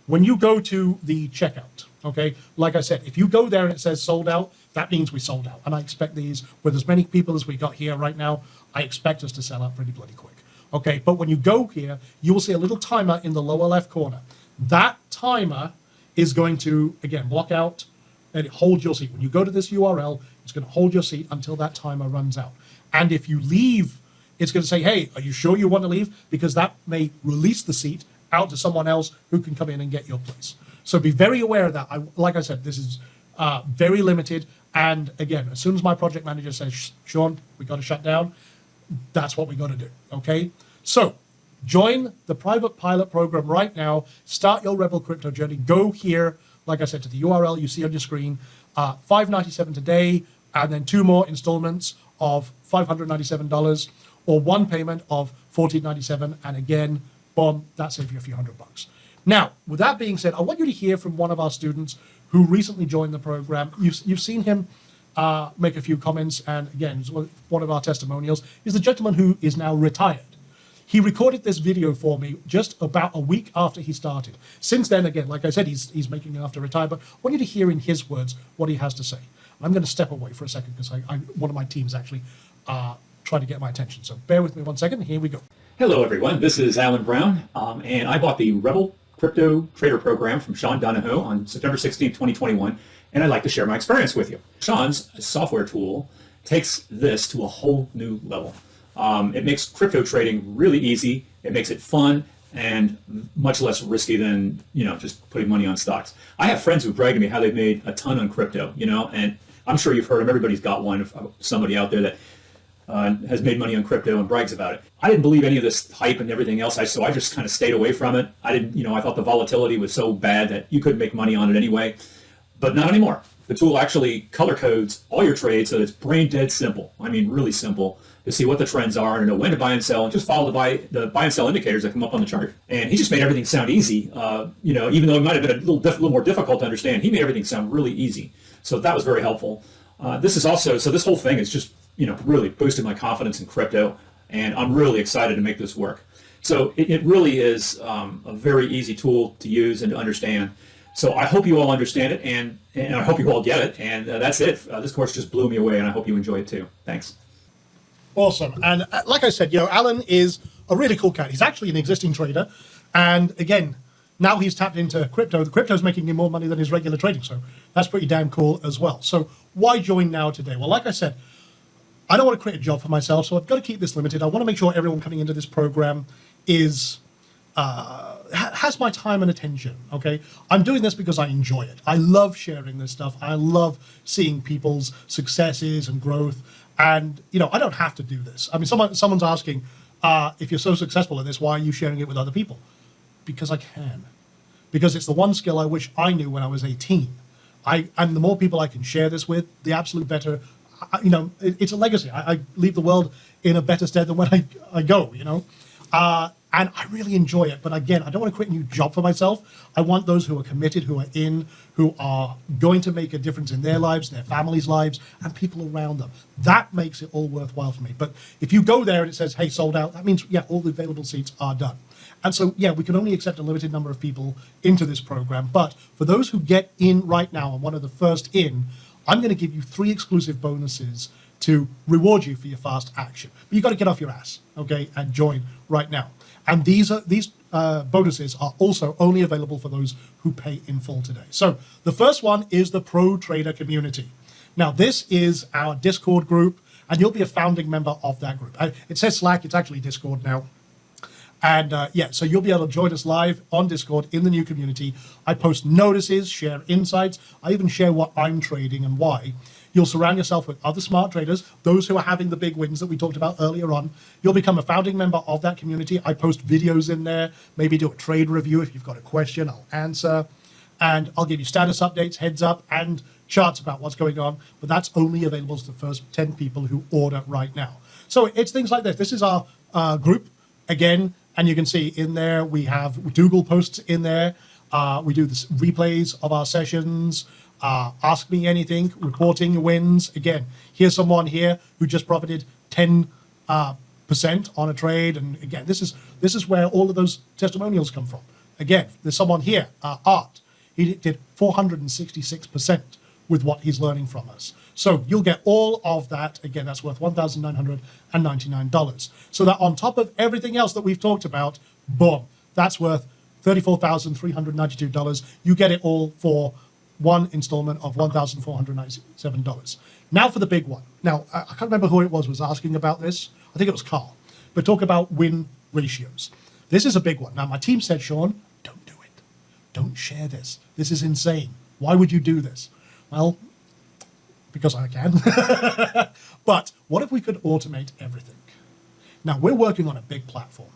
When you go to the checkout, okay, like I said, if you go there and it says sold out, that means we sold out. And I expect these, with as many people as we got here right now, I expect us to sell out pretty bloody quick. Okay, but when you go here, you will see a little timer in the lower left corner. That timer is going to, again, block out and hold your seat. When you go to this URL, it's going to hold your seat until that timer runs out. And if you leave, it's going to say, hey, are you sure you want to leave? Because that may release the seat out to someone else who can come in and get your place. So be very aware of that. Like I said, this is very limited. And again, as soon as my project manager says, Sean, we got to shut down, that's what we got to do. Okay. So join the private pilot program right now. Start your Rebel crypto journey. Go here, like I said, to the URL you see on your screen. $597 today, and then 2 more installments of $597, or one payment of $14.97. And again, boom, that saves you a few $100. Now, with that being said, I want you to hear from one of our students who recently joined the program. You've seen him make a few comments, and again, one of our testimonials is the gentleman who is now retired. He recorded this video for me just about a week after he started. Since then, again, like I said, he's making enough to retire, but I want you to hear in his words what he has to say. I'm going to step away for a second because one of my teams actually trying to get my attention. So bear with me one second. Here we go. Hello, everyone. This is Alan Brown, and I bought the Rebel Crypto Trader Program from Sean Donahoe on September 16, 2021, and I'd like to share my experience with you. Sean's software tool takes this to a whole new level. It makes crypto trading really easy. It makes it fun and much less risky than, just putting money on stocks. I have friends who brag to me how they've made a ton on crypto, and I'm sure you've heard them. Everybody's got one of somebody out there that has made money on crypto and brags about it. I didn't believe any of this hype and everything else, so I just kind of stayed away from it. I didn't, I thought the volatility was so bad that you couldn't make money on it anyway, but not anymore. The tool actually color codes all your trades so that it's brain dead simple. I mean, really simple to see what the trends are and know when to buy and sell, and just follow the buy and sell indicators that come up on the chart. And he just made everything sound easy. Even though it might have been a little more difficult to understand, he made everything sound really easy. So that was very helpful. This whole thing is just really boosted my confidence in crypto, and I'm really excited to make this work. So it really is a very easy tool to use and to understand. So I hope you all understand it, and I hope you all get it. And that's it. This course just blew me away, and I hope you enjoy it too. Thanks. Awesome. And like I said, Alan is a really cool cat. He's actually an existing trader. And again, now he's tapped into crypto. The crypto's making him more money than his regular trading. So that's pretty damn cool as well. So why join now today? Well, like I said, I don't want to create a job for myself, so I've got to keep this limited. I want to make sure everyone coming into this program is has my time and attention, okay? I'm doing this because I enjoy it. I love sharing this stuff. I love seeing people's successes and growth. And, I don't have to do this. I mean, someone's asking, if you're so successful at this, why are you sharing it with other people? Because I can. Because it's the one skill I wish I knew when I was 18. And the more people I can share this with, the absolute better. It's a legacy. I leave the world in a better stead than when I go, and I really enjoy it. But again, I don't want to create a new job for myself. I want those who are committed, who are going to make a difference in their lives, their families' lives, and people around them. That makes it all worthwhile for me. But if you go there and it says, hey, sold out, that means, all the available seats are done. And so, we can only accept a limited number of people into this program. But for those who get in right now, and one of the first in, I'm going to give you 3 exclusive bonuses to reward you for your fast action. But you've got to get off your ass, okay, and join right now. And these bonuses are also only available for those who pay in full today. So the first one is the Pro Trader Community. Now, this is our Discord group, and you'll be a founding member of that group. It says Slack, it's actually Discord now. And yeah, so you'll be able to join us live on Discord in the new community. I post notices, share insights. I even share what I'm trading and why. You'll surround yourself with other smart traders, those who are having the big wins that we talked about earlier on. You'll become a founding member of that community. I post videos in there, maybe do a trade review. If you've got a question, I'll answer. And I'll give you status updates, heads up, and charts about what's going on. But that's only available to the first 10 people who order right now. So it's things like this. This is our group again. And you can see in there, we have Dougal posts in there. We do this replays of our sessions. Ask me anything, reporting wins. Again, here's someone here who just profited 10% on a trade. And again, this is where all of those testimonials come from. Again, there's someone here, Art. He did 466% with what he's learning from us. So you'll get all of that. Again, that's worth $1,999. So that on top of everything else that we've talked about, boom, that's worth $34,392. You get it all for one installment of $1,497. Now for the big one. Now, I can't remember who it was asking about this. I think it was Carl. But talk about win ratios. This is a big one. Now, my team said, Sean, don't do it. Don't share this. This is insane. Why would you do this? Well, because I can. But what if we could automate everything? Now, we're working on a big platform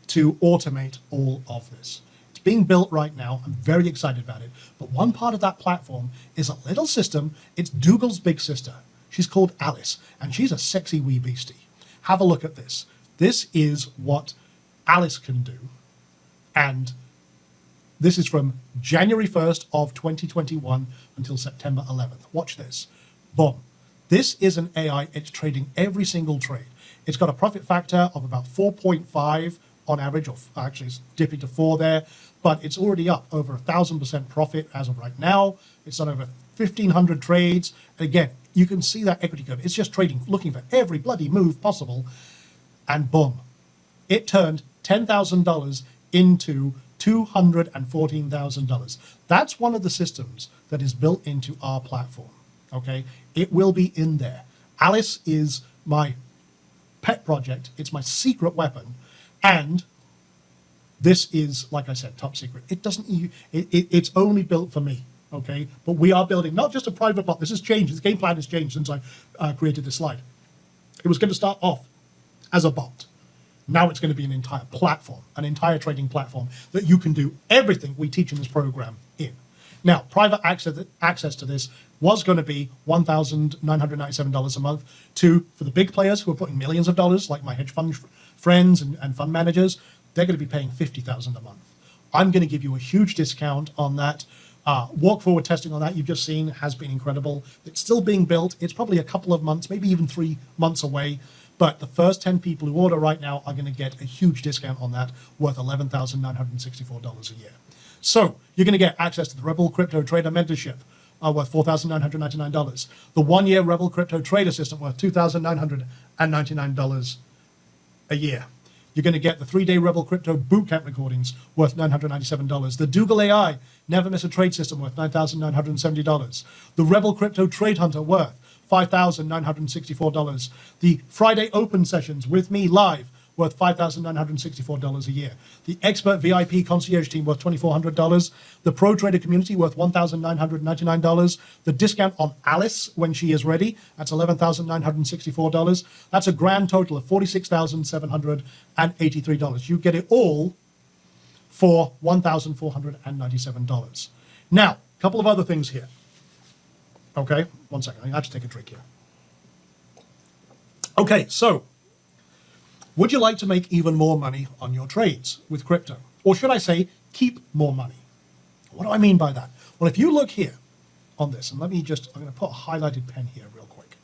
to automate all of this. It's being built right now. I'm very excited about it. But one part of that platform is a little system. It's Dougal's big sister. She's called Alice, and she's a sexy wee beastie. Have a look at this. This is what Alice can do. And this is from January 1st of 2021 until September 11th. Watch this. Boom. This is an AI. It's trading every single trade. It's got a profit factor of about 4.5 on average, or actually it's dipping to 4 there, but it's already up over 1,000% profit as of right now. It's done over 1,500 trades. And again, you can see that equity curve. It's just trading, looking for every bloody move possible. And boom, it turned $10,000 into $214,000. That's one of the systems that is built into our platform. Okay, it will be in there. Alice is my pet project. It's my secret weapon, and this is, like I said, top secret. It doesn't. It's only built for me. Okay, but we are building not just a private bot. This has changed. This game plan has changed since I created this slide. It was going to start off as a bot. Now it's going to be an entire platform, an entire trading platform that you can do everything we teach in this program in. Now, private access to this was going to be $1,997 a month for the big players who are putting millions of dollars, like my hedge fund friends and fund managers. They're going to be paying $50,000 a month. I'm going to give you a huge discount on that. Walk forward testing on that you've just seen has been incredible. It's still being built. It's probably a couple of months, maybe even 3 months away. But the first 10 people who order right now are going to get a huge discount on that, worth $11,964 a year. So you're going to get access to the Rebel Crypto Trader Mentorship, worth $4,999. The 1-year Rebel Crypto Trader System, worth $2,999 a year. You're going to get the 3-day Rebel Crypto Bootcamp recordings, worth $997. The Dougal AI Never Miss a Trade System, worth $9,970. The Rebel Crypto Trade Hunter, worth $5,964. The Friday open sessions with me live, worth $5,964 a year. The expert VIP concierge team, worth $2,400. The pro trader community, worth $1,999. The discount on Alice when she is ready, that's $11,964. That's a grand total of $46,783. You get it all for $1,497. Now, a couple of other things here. Okay, one second. I have to take a drink here. Okay, so would you like to make even more money on your trades with crypto? Or should I say, keep more money? What do I mean by that? Well, if you look here on this, and I'm going to put a highlighted pen here real quick.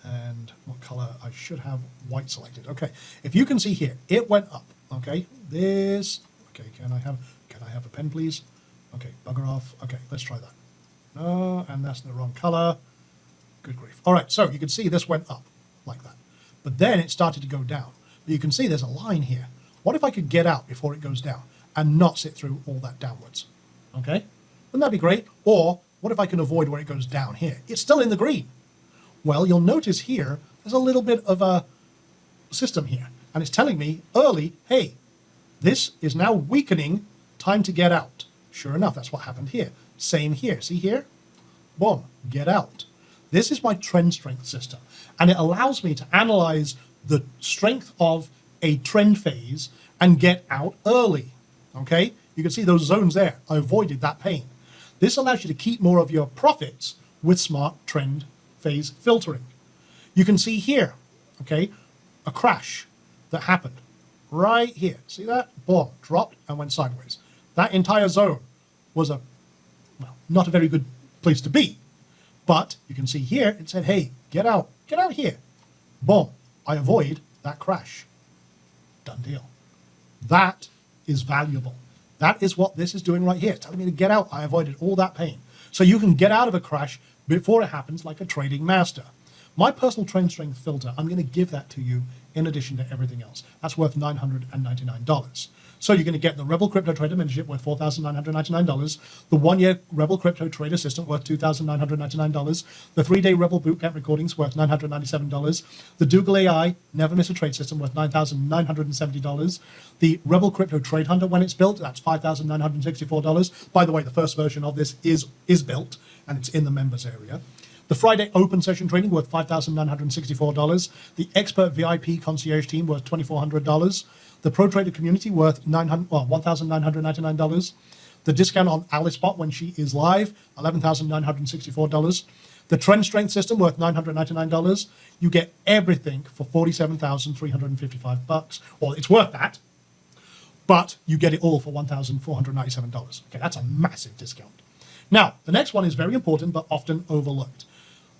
And what color? I should have white selected. Okay, if you can see here, it went up. Okay, okay, can I have a pen, please? Okay, bugger off. Okay, let's try that. No, and that's the wrong color. Good grief. All right, so you can see this went up like that. But then it started to go down. But you can see there's a line here. What if I could get out before it goes down and not sit through all that downwards? Okay? Wouldn't that be great? Or what if I can avoid where it goes down here? It's still in the green. Well, you'll notice here, there's a little bit of a system here. And it's telling me early, hey, this is now weakening, time to get out. Sure enough, that's what happened here. Same here, see here? Boom, get out. This is my trend strength system, and it allows me to analyze the strength of a trend phase and get out early, okay? You can see those zones there. I avoided that pain. This allows you to keep more of your profits with smart trend phase filtering. You can see here, okay, a crash that happened right here. See that? Boom, dropped and went sideways. That entire zone was not a very good place to be. But you can see here, it said, hey, get out here. Boom, I avoid that crash. Done deal. That is valuable. That is what this is doing right here. It's telling me to get out. I avoided all that pain. So you can get out of a crash before it happens like a trading master. My personal trend strength filter, I'm going to give that to you in addition to everything else. That's worth $999. So you're going to get the Rebel Crypto Trader Mentorship worth $4,999, the one-year Rebel Crypto Trader Assistant worth $2,999, the 3-day Rebel Bootcamp recordings worth $997, the Dougal AI Never Miss a Trade System worth $9,970, the Rebel Crypto Trade Hunter when it's built, that's $5,964. By the way, the first version of this is built and it's in the members area. The Friday open session training worth $5,964. The expert VIP concierge team worth $2,400. The Pro Trader community worth $1,999. The discount on Alice Bot when she is live, $11,964. The Trend Strength system worth $999. You get everything for $47,355. Well, it's worth that, but you get it all for $1,497. Okay, that's a massive discount. Now, the next one is very important, but often overlooked.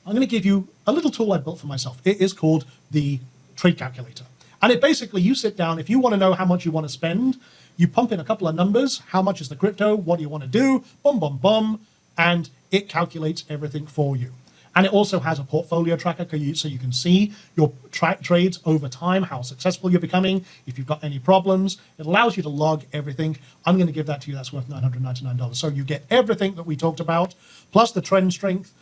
I'm going to give you a little tool I built for myself. It is called the Trade Calculator. And it basically, you sit down, if you want to know how much you want to spend, you pump in a couple of numbers. How much is the crypto? What do you want to do? Boom, boom, boom. And it calculates everything for you. And it also has a portfolio tracker so you can see your trades over time, how successful you're becoming, if you've got any problems. It allows you to log everything. I'm going to give that to you. That's worth $999. So you get everything that we talked about, plus the trend strength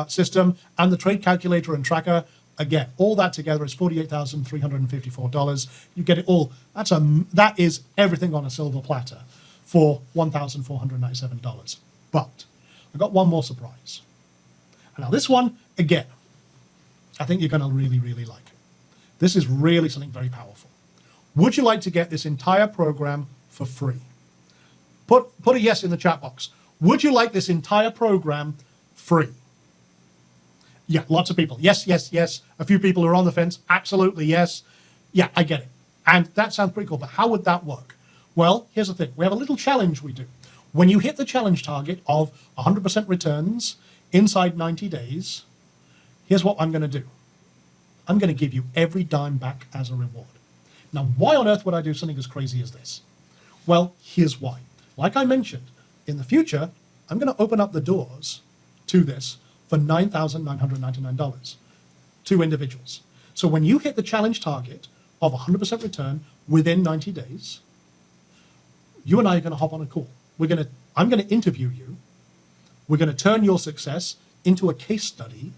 system and the trade calculator and tracker. Again, all that together is $48,354. You get it all. That is everything on a silver platter for $1,497. But I got one more surprise. And now this one, again, I think you're going to really, really like it. This is really something very powerful. Would you like to get this entire program for free? Put a yes in the chat box. Would you like this entire program free? Yeah, lots of people. Yes, yes, yes. A few people are on the fence. Absolutely, yes. Yeah, I get it. And that sounds pretty cool, but how would that work? Well, here's the thing. We have a little challenge we do. When you hit the challenge target of 100% returns inside 90 days, here's what I'm going to do. I'm going to give you every dime back as a reward. Now, why on earth would I do something as crazy as this? Well, here's why. Like I mentioned, in the future, I'm going to open up the doors to this for $9,999 to individuals. So when you hit the challenge target of 100% return within 90 days, you and I are going to hop on a call. I'm going to interview you. We're going to turn your success into a case study.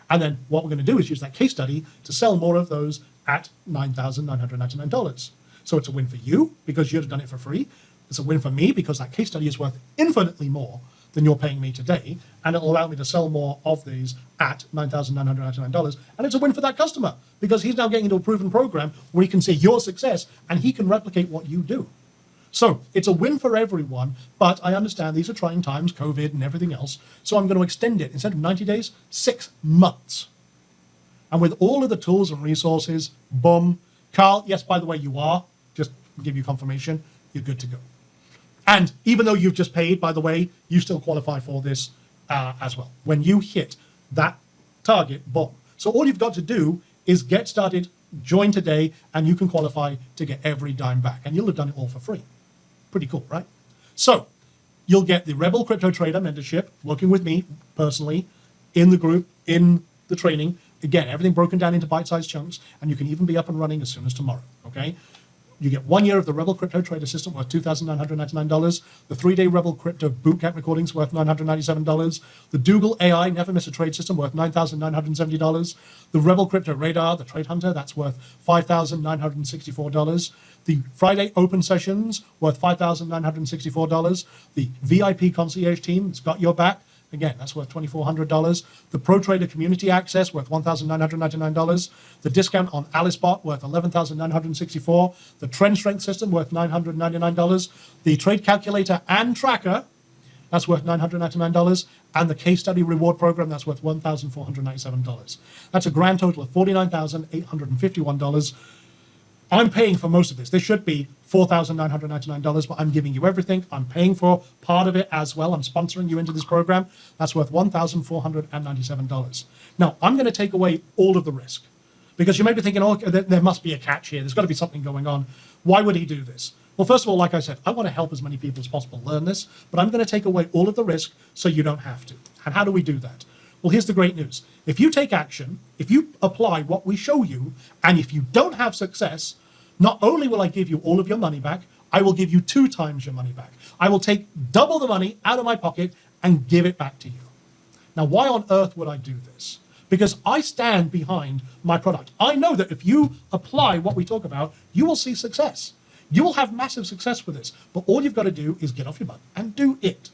And then what we're going to do is use that case study to sell more of those at $9,999. So it's a win for you because you'd have done it for free. It's a win for me because that case study is worth infinitely more than you're paying me today, and it'll allow me to sell more of these at $9,999. And it's a win for that customer because he's now getting into a proven program where he can see your success and he can replicate what you do. So it's a win for everyone, but I understand these are trying times, COVID and everything else, so I'm going to extend it, instead of 90 days, 6 months. And with all of the tools and resources, boom. Carl, yes, by the way, you are, just to give you confirmation, you're good to go. And even though you've just paid, by the way, you still qualify for this as well. When you hit that target, boom. So all you've got to do is get started, join today, and you can qualify to get every dime back. And you'll have done it all for free. Pretty cool, right? So you'll get the Rebel Crypto Trader Mentorship, working with me personally, in the group, in the training. Again, everything broken down into bite-sized chunks, and you can even be up and running as soon as tomorrow, okay? You get 1 year of the Rebel Crypto Trade Assistant worth $2,999. The 3-day Rebel Crypto Bootcamp recordings worth $997. The Dougal AI Never Miss a Trade System worth $9,970. The Rebel Crypto Radar, the Trade Hunter, that's worth $5,964. The Friday Open Sessions worth $5,964. The VIP Concierge Team, it's got your back. Again, that's worth $2,400. The Pro Trader Community Access worth $1,999. The discount on AliceBot worth $11,964. The Trend Strength System worth $999. The Trade Calculator and Tracker, that's worth $999. And the Case Study Reward Program, that's worth $1,497. That's a grand total of $49,851. I'm paying for most of this. This should be $4,999, but I'm giving you everything. I'm paying for part of it as well. I'm sponsoring you into this program. That's worth $1,497. Now, I'm going to take away all of the risk because you may be thinking, oh, there must be a catch here. There's got to be something going on. Why would he do this? Well, first of all, like I said, I want to help as many people as possible learn this, but I'm going to take away all of the risk so you don't have to. And how do we do that? Well, here's the great news. If you take action, if you apply what we show you, and if you don't have success, not only will I give you all of your money back, I will give you 2 times your money back. I will take double the money out of my pocket and give it back to you. Now, why on earth would I do this? Because I stand behind my product. I know that if you apply what we talk about, you will see success. You will have massive success with this. But all you've got to do is get off your butt and do it.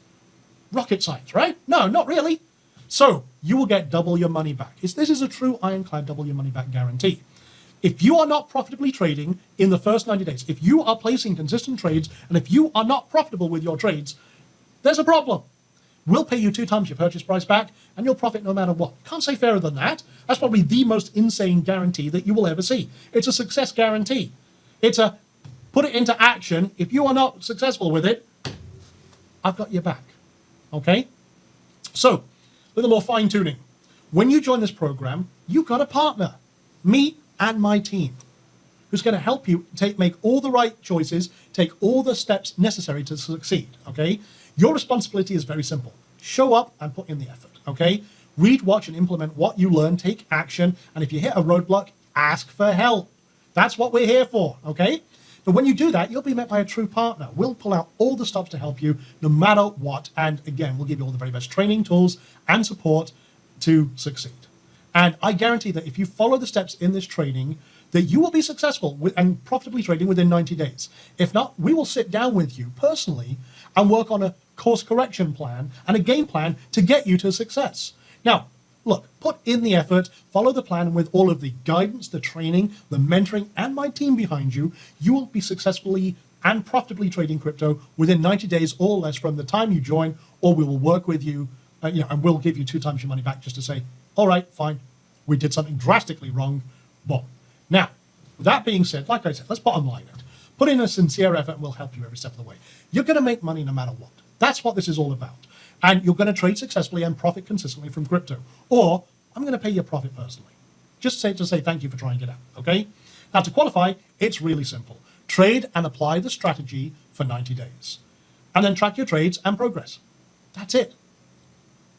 Rocket science, right? No, not really. So you will get double your money back. This is a true ironclad double your money back guarantee. If you are not profitably trading in the first 90 days, if you are placing consistent trades, and if you are not profitable with your trades, there's a problem. We'll pay you 2 times your purchase price back, and you'll profit no matter what. Can't say fairer than that. That's probably the most insane guarantee that you will ever see. It's a success guarantee. It's a put it into action. If you are not successful with it, I've got your back. Okay? So, a little more fine-tuning. When you join this program, you've got a partner. Me and my team, who's going to help you make all the right choices, take all the steps necessary to succeed, okay? Your responsibility is very simple. Show up and put in the effort, okay? Read, watch, and implement what you learn, take action, and if you hit a roadblock, ask for help. That's what we're here for, okay? But when you do that, you'll be met by a true partner. We'll pull out all the stops to help you, no matter what, and again, we'll give you all the very best training, tools, and support to succeed. And I guarantee that if you follow the steps in this training, that you will be successful and profitably trading within 90 days. If not, we will sit down with you personally and work on a course correction plan and a game plan to get you to success. Now, look, put in the effort, follow the plan with all of the guidance, the training, the mentoring, and my team behind you. You will be successfully and profitably trading crypto within 90 days or less from the time you join, or we will work with you, and we'll give you 2 times your money back just to say, all right, fine, we did something drastically wrong, boom. Now, with that being said, like I said, let's bottom line it. Put in a sincere effort and we'll help you every step of the way. You're going to make money no matter what. That's what this is all about. And you're going to trade successfully and profit consistently from crypto. Or I'm going to pay your profit personally. Just to say thank you for trying it out, okay? Now, to qualify, it's really simple. Trade and apply the strategy for 90 days. And then track your trades and progress. That's it.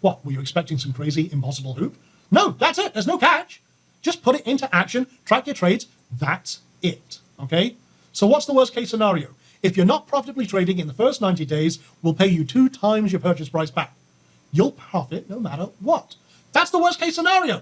What, were you expecting some crazy, impossible hoop? No, that's it. There's no catch. Just put it into action, track your trades. That's it, okay? So what's the worst case scenario? If you're not profitably trading in the first 90 days, we'll pay you 2 times your purchase price back. You'll profit no matter what. That's the worst case scenario.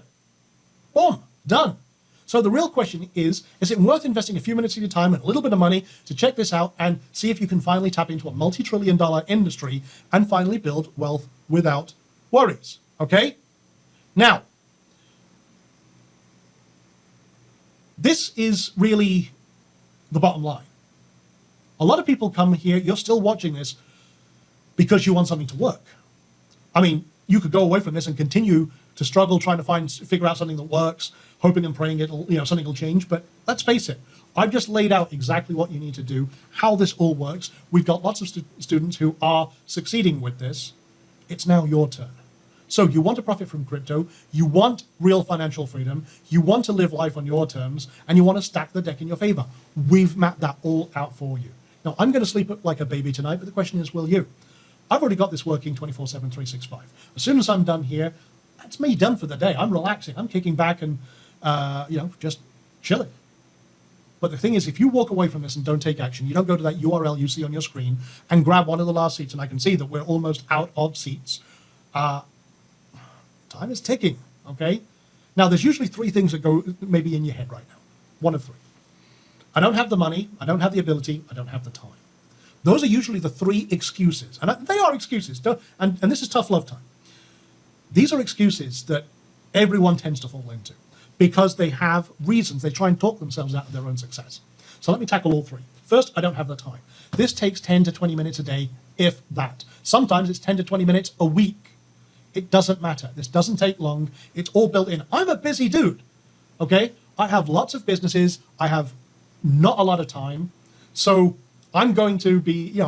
Boom, done. So the real question is it worth investing a few minutes of your time and a little bit of money to check this out and see if you can finally tap into a multi-trillion-dollar industry and finally build wealth without worries, okay? Now, this is really the bottom line. A lot of people come here, you're still watching this because you want something to work. I mean, you could go away from this and continue to struggle trying to figure out something that works, hoping and praying something will change. But let's face it, I've just laid out exactly what you need to do, how this all works. We've got lots of students who are succeeding with this. It's now your turn. So you want to profit from crypto, you want real financial freedom, you want to live life on your terms, and you want to stack the deck in your favor. We've mapped that all out for you. Now, I'm going to sleep like a baby tonight, but the question is, will you? I've already got this working 24/7, 365. As soon as I'm done here, that's me done for the day. I'm relaxing. I'm kicking back and, just chilling. But the thing is, if you walk away from this and don't take action, you don't go to that URL you see on your screen and grab one of the last seats, and I can see that we're almost out of seats. Time is ticking, okay? Now, there's usually three things that go maybe in your head right now. One of three. I don't have the money, I don't have the ability, I don't have the time. Those are usually the three excuses. And they are excuses. And this is tough love time. These are excuses that everyone tends to fall into because they have reasons. They try and talk themselves out of their own success. So let me tackle all three. First, I don't have the time. This takes 10 to 20 minutes a day, if that. Sometimes it's 10 to 20 minutes a week. It doesn't matter. This doesn't take long. It's all built in. I'm a busy dude, okay? I have lots of businesses. I have not a lot of time. So I'm going to be,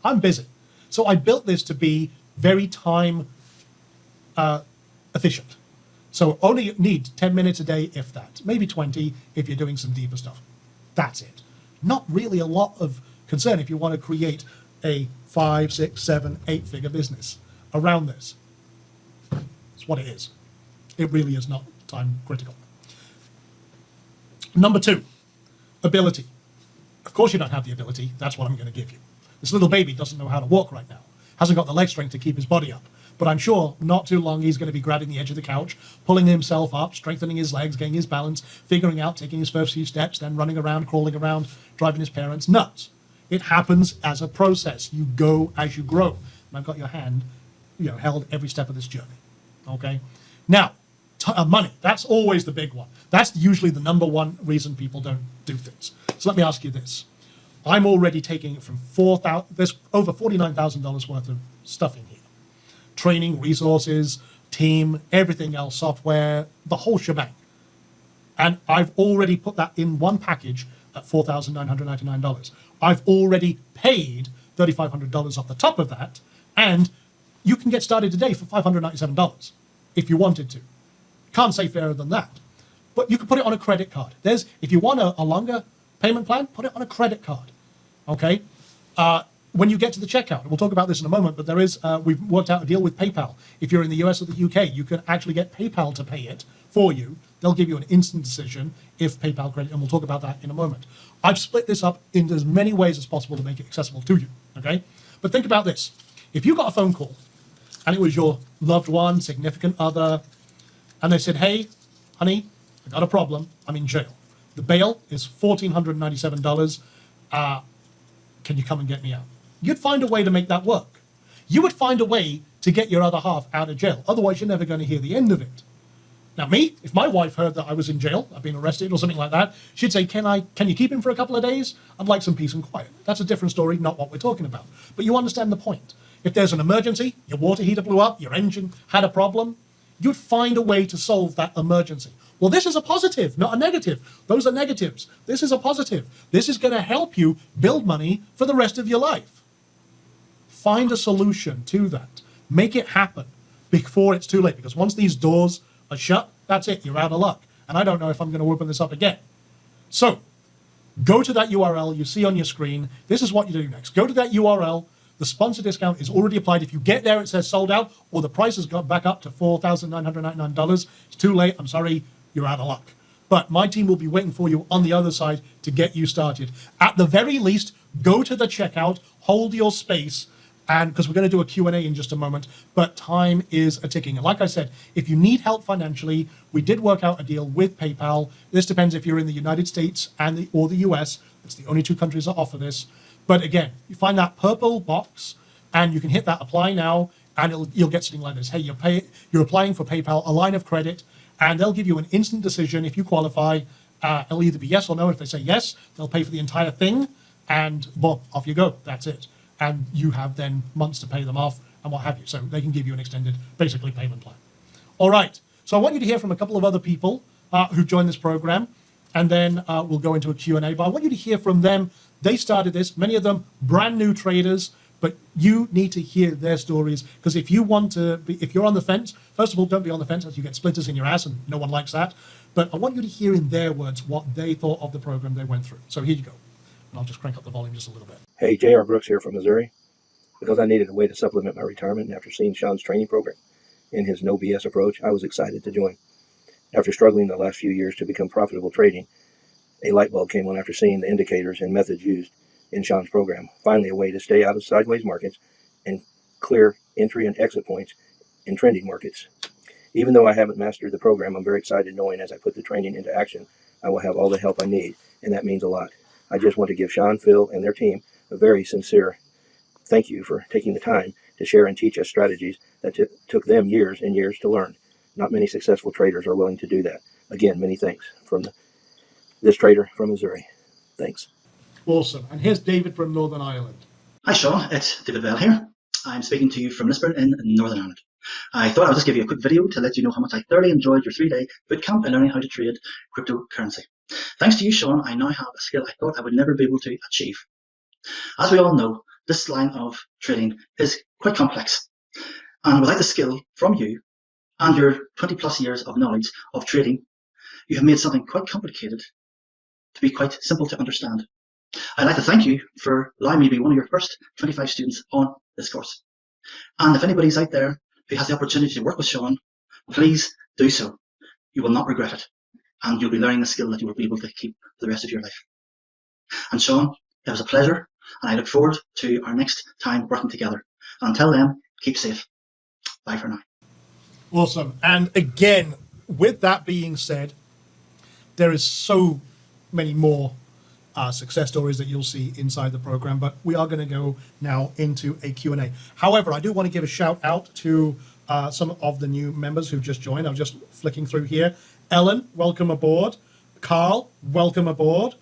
I'm busy. So I built this to be very time efficient. So only need 10 minutes a day, if that. Maybe 20 if you're doing some deeper stuff. That's it. Not really a lot of concern if you want to create a 5, 6, 7, 8-figure business around this. It's what it is. It really is not time critical. Number 2, ability. Of course you don't have the ability. That's what I'm going to give you. This little baby doesn't know how to walk right now. Hasn't got the leg strength to keep his body up. But I'm sure not too long he's going to be grabbing the edge of the couch, pulling himself up, strengthening his legs, getting his balance, figuring out, taking his first few steps, then running around, crawling around, driving his parents nuts. It happens as a process. You go as you grow. And I've got your hand, held every step of this journey. Okay? Now, money. That's always the big one. That's usually the number one reason people don't do things. So let me ask you this. I'm already taking it from there's over $49,000 worth of stuff in here. Training, resources, team, everything else, software, the whole shebang. And I've already put that in one package at $4,999. I've already paid $3,500 off the top of that, and you can get started today for $597 if you wanted to. Can't say fairer than that. But you can put it on a credit card. If you want a longer payment plan, put it on a credit card. Okay? When you get to the checkout, we'll talk about this in a moment, but we've worked out a deal with PayPal. If you're in the US or the UK, you can actually get PayPal to pay it for you. They'll give you an instant decision if PayPal credit, and we'll talk about that in a moment. I've split this up into as many ways as possible to make it accessible to you, okay? But think about this. If you got a phone call, and it was your loved one, significant other, and they said, hey, honey, I got a problem, I'm in jail. The bail is $1,497. Can you come and get me out? You'd find a way to make that work. You would find a way to get your other half out of jail. Otherwise, you're never going to hear the end of it. Now, me, if my wife heard that I was in jail, I've been arrested or something like that, she'd say, can you keep him for a couple of days? I'd like some peace and quiet. That's a different story, not what we're talking about. But you understand the point. If there's an emergency, your water heater blew up, your engine had a problem, you'd find a way to solve that emergency. Well, this is a positive, not a negative. Those are negatives. This is a positive. This is going to help you build money for the rest of your life. Find a solution to that. Make it happen before it's too late, because once these doors are shut, that's it. You're out of luck. And I don't know if I'm going to open this up again. So go to that URL you see on your screen. This is what you do next. Go to that URL. The sponsor discount is already applied. If you get there, it says sold out, or the price has got back up to $4,999. It's too late. I'm sorry. You're out of luck. But my team will be waiting for you on the other side to get you started. At the very least, go to the checkout, hold your space, and because we're going to do a Q&A in just a moment, but time is a ticking. And like I said, if you need help financially, we did work out a deal with PayPal. This depends if you're in the United States or the US. It's the only two countries that offer this. But again, you find that purple box, and you can hit that apply now, and you'll get something like this. Hey, you're applying for PayPal, a line of credit, and they'll give you an instant decision if you qualify. It'll either be yes or no. If they say yes, they'll pay for the entire thing, and boom, off you go. That's it. And you have then months to pay them off and what have you. So they can give you an extended, basically, payment plan. All right. So I want you to hear from a couple of other people who joined this program, and then we'll go into a Q&A. But I want you to hear from them. They started this, many of them brand new traders, but you need to hear their stories, because if you're on the fence, first of all, don't be on the fence, as you get splinters in your ass, and no one likes that. But I want you to hear in their words what they thought of the program they went through. So here you go. And I'll just crank up the volume just a little bit. Hey, J.R. Brooks here from Missouri. Because I needed a way to supplement my retirement after seeing Sean's training program and his no BS approach, I was excited to join. After struggling the last few years to become profitable trading, A light bulb came on after seeing the indicators and methods used in Sean's program. Finally, a way to stay out of sideways markets and clear entry and exit points in trending markets. Even though I haven't mastered the program, I'm very excited knowing as I put the training into action, I will have all the help I need, and that means a lot. I just want to give Sean, Phil, and their team a very sincere thank you for taking the time to share and teach us strategies that took them years and years to learn. Not many successful traders are willing to do that. Again, many thanks from this trader from Missouri. Thanks. Awesome. And here's David from Northern Ireland. Hi Sean, it's David Bell here. I'm speaking to you from Lisburn in Northern Ireland. I thought I would just give you a quick video to let you know how much I thoroughly enjoyed your 3-day bootcamp in learning how to trade cryptocurrency. Thanks to you, Sean, I now have a skill I thought I would never be able to achieve. As we all know, this line of trading is quite complex, and without the skill from you and your 20 plus years of knowledge of trading, you have made something quite complicated to be quite simple to understand. I'd like to thank you for allowing me to be one of your first 25 students on this course. And if anybody's out there who has the opportunity to work with Sean, please do so. You will not regret it, and you'll be learning a skill that you will be able to keep for the rest of your life. And Sean, it was a pleasure, and I look forward to our next time working together. Until then, keep safe. Bye for now. Awesome. And again, with that being said, there is so many more success stories that you'll see inside the program, but we are going to go now into a Q&A. However, I do want to give a shout out to some of the new members who've just joined. I'm just flicking through here. Ellen, welcome aboard. Carl, welcome aboard.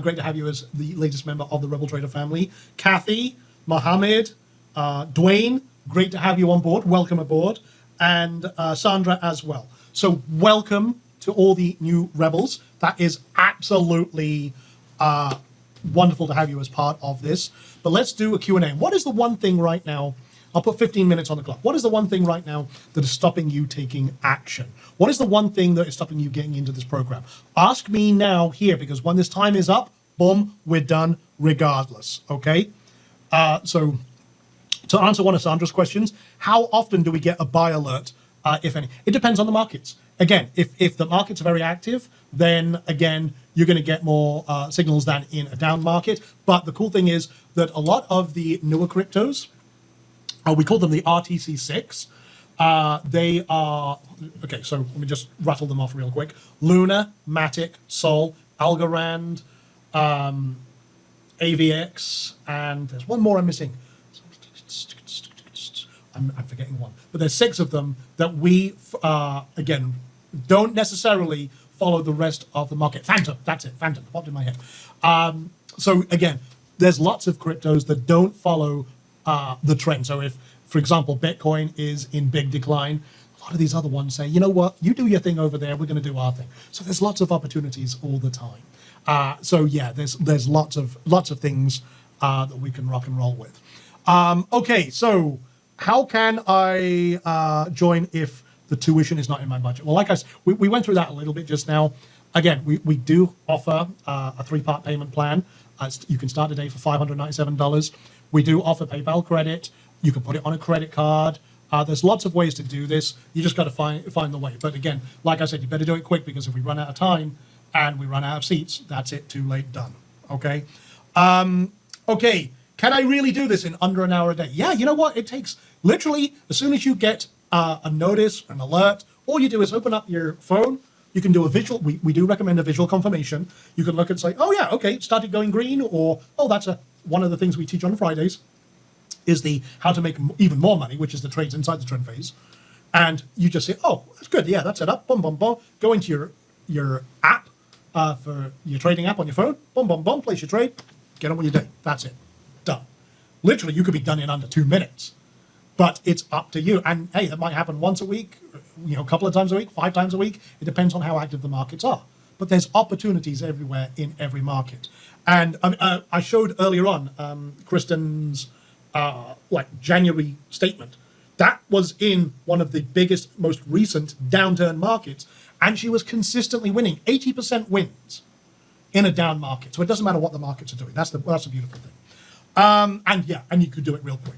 Great to have you as the latest member of the Rebel Trader family. Kathy, Mohammed, Dwayne, great to have you on board. Welcome aboard. And Sandra as well. So welcome to all the new Rebels. That is absolutely wonderful to have you as part of this. But let's do a Q&A. What is the one thing right now? I'll put 15 minutes on the clock. What is the one thing right now that is stopping you taking action? What is the one thing that is stopping you getting into this program? Ask me now here, because when this time is up, boom, we're done regardless, okay? So to answer one of Sandra's questions, how often do we get a buy alert, if any? It depends on the markets. Again, if the markets are very active, then again, you're going to get more signals than in a down market. But the cool thing is that a lot of the newer cryptos, we call them the RTC6. They are, okay, so let me just rattle them off real quick. Luna, Matic, Sol, Algorand, AVX, and there's one more I'm missing. I'm forgetting one. But there's 6 of them that we, again, don't necessarily follow the rest of the market. Phantom, that's it, Phantom, popped in my head. So again, there's lots of cryptos that don't follow the trend. So if, for example, Bitcoin is in big decline, a lot of these other ones say, you know what, you do your thing over there, we're going to do our thing. So there's lots of opportunities all the time. So yeah, there's lots of things that we can rock and roll with. Okay, so how can I join if the tuition is not in my budget? Well, like I said, we went through that a little bit just now. Again, we do offer a 3-part payment plan. You can start today for $597. We do offer PayPal credit. You can put it on a credit card. There's lots of ways to do this. You just got to find the way. But again, like I said, you better do it quick, because if we run out of time and we run out of seats, that's it, too late, done. Okay? Okay, can I really do this in under an hour a day? Yeah, you know what? It takes literally, as soon as you get a notice, an alert, all you do is open up your phone. You can do a visual, we do recommend a visual confirmation. You can look and say, oh yeah, okay, it started going green, or, oh, that's one of the things we teach on Fridays is the how to make even more money, which is the trades inside the trend phase. And you just say, oh, that's good, yeah, that's set up, boom, boom, boom. Go into your app, for your trading app on your phone, boom, boom, boom, place your trade, get on with your day. That's it, done. Literally, you could be done in under 2 minutes. But it's up to you. And hey, that might happen once a week, a couple of times a week, 5 times a week. It depends on how active the markets are. But there's opportunities everywhere in every market. And I showed earlier on Kristen's January statement. That was in one of the biggest, most recent downturn markets. And she was consistently winning 80% wins in a down market. So it doesn't matter what the markets are doing. That's the beautiful thing. And you could do it real quick.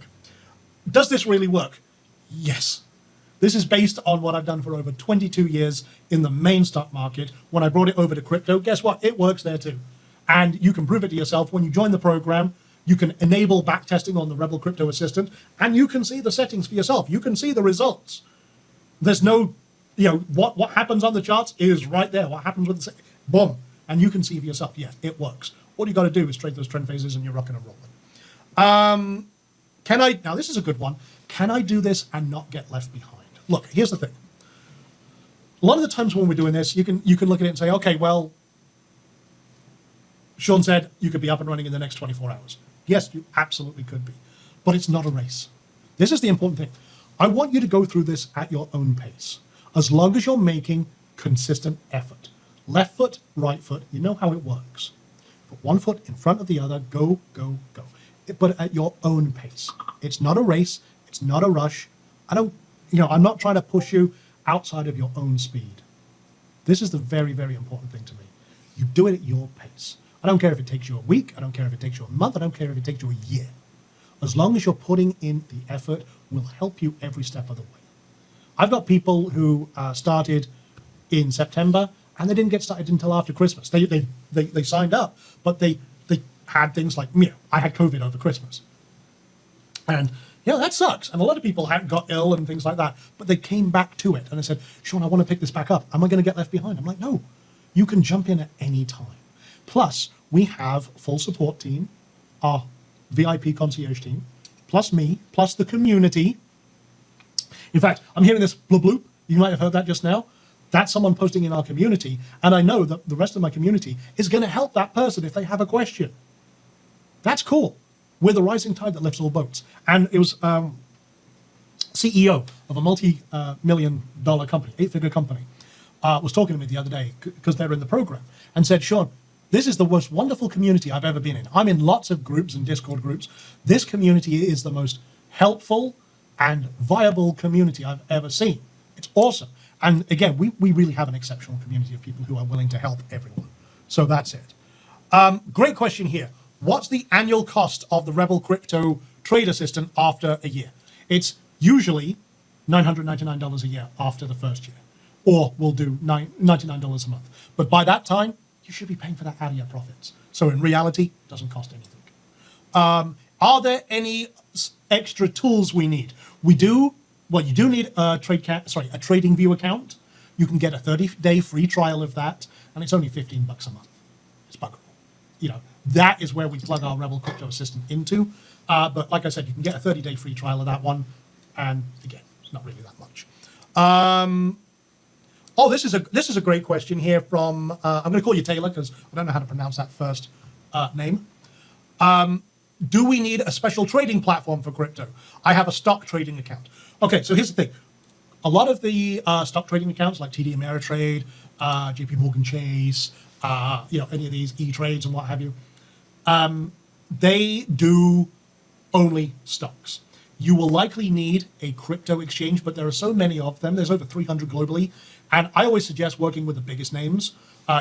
Does this really work? Yes. This is based on what I've done for over 22 years in the main stock market. When I brought it over to crypto, guess what? It works there too. And you can prove it to yourself when you join the program. You can enable backtesting on the Rebel Crypto Assistant, and you can see the settings for yourself. You can see the results. There's no, what happens on the charts is right there. What happens with the, boom, and you can see for yourself. Yeah, it works. All you got to do is trade those trend phases, and you're rocking and rolling. Now this is a good one. Can I do this and not get left behind? Look, here's the thing. A lot of the times when we're doing this, you can look at it and say, okay, well, Sean said you could be up and running in the next 24 hours. Yes, you absolutely could be, but it's not a race. This is the important thing. I want you to go through this at your own pace, as long as you're making consistent effort. Left foot, right foot, you know how it works. Put one foot in front of the other, go, go, go. But at your own pace. It's not a race. It's not a rush. I'm not trying to push you outside of your own speed. This is the very, very important thing to me. You do it at your pace. I don't care if it takes you a week. I don't care if it takes you a month. I don't care if it takes you a year. As long as you're putting in the effort, will help you every step of the way. I've got people who started in September and they didn't get started until after Christmas. They signed up, but they had things like, I had COVID over Christmas. And that sucks. And a lot of people got ill and things like that, but they came back to it. And they said, Sean, I want to pick this back up. Am I going to get left behind? I'm like, no, you can jump in at any time. Plus, we have full support team, our VIP concierge team, plus me, plus the community. In fact, I'm hearing this bloop bloop. You might have heard that just now. That's someone posting in our community. And I know that the rest of my community is going to help that person if they have a question. That's cool. We're the rising tide that lifts all boats. And it was CEO of a multi-million dollar company, 8-figure company, was talking to me the other day because they're in the program and said, Sean, this is the most wonderful community I've ever been in. I'm in lots of groups and Discord groups. This community is the most helpful and viable community I've ever seen. It's awesome. And again, we really have an exceptional community of people who are willing to help everyone. So that's it. Great question here. What's the annual cost of the Rebel Crypto Trade Assistant after a year? It's usually $999 a year after the first year, or we'll do $99 a month. But by that time, you should be paying for that out of your profits. So in reality, it doesn't cost anything. Are there any extra tools we need? We do. Well, you do need a trading view account. You can get a 30-day free trial of that, and it's only $15 a month. It's buggerable. That is where we plug our Rebel Crypto Assistant into. But like I said, you can get a 30-day free trial of that one, and again, it's not really that much. This is a great question here from I'm going to call you Taylor because I don't know how to pronounce that first name. Do we need a special trading platform for crypto? I have a stock trading account. Okay, so here's the thing. A lot of the stock trading accounts like TD Ameritrade, JP Morgan Chase, any of these E-Trades and what have you, they do only stocks. You will likely need a crypto exchange, but there are so many of them. There's over 300 globally. And I always suggest working with the biggest names.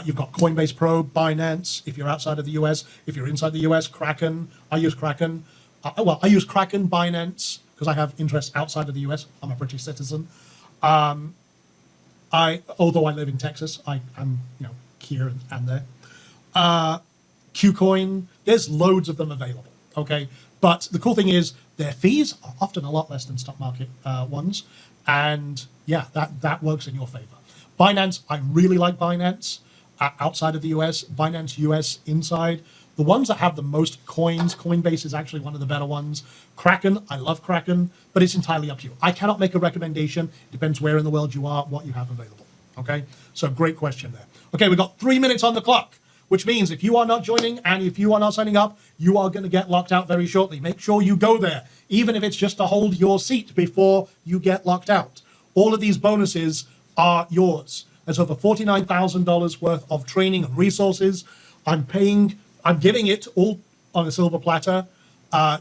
You've got Coinbase Pro, Binance, if you're outside of the US. If you're inside the US, Kraken. I use Kraken. I use Kraken, Binance, because I have interests outside of the US. I'm a British citizen. Although I live in Texas, I'm here and there. Qcoin, there's loads of them available, okay? But the cool thing is their fees are often a lot less than stock market ones. And yeah, that works in your favor. Binance, I really like Binance outside of the US, Binance US inside. The ones that have the most coins, Coinbase is actually one of the better ones. Kraken, I love Kraken, but it's entirely up to you. I cannot make a recommendation. It depends where in the world you are, what you have available, okay? So great question there. Okay, we've got 3 minutes on the clock, which means if you are not joining and if you are not signing up, you are going to get locked out very shortly. Make sure you go there, even if it's just to hold your seat before you get locked out. All of these bonuses are yours. There's over $49,000 worth of training and resources. I'm giving it all on a silver platter.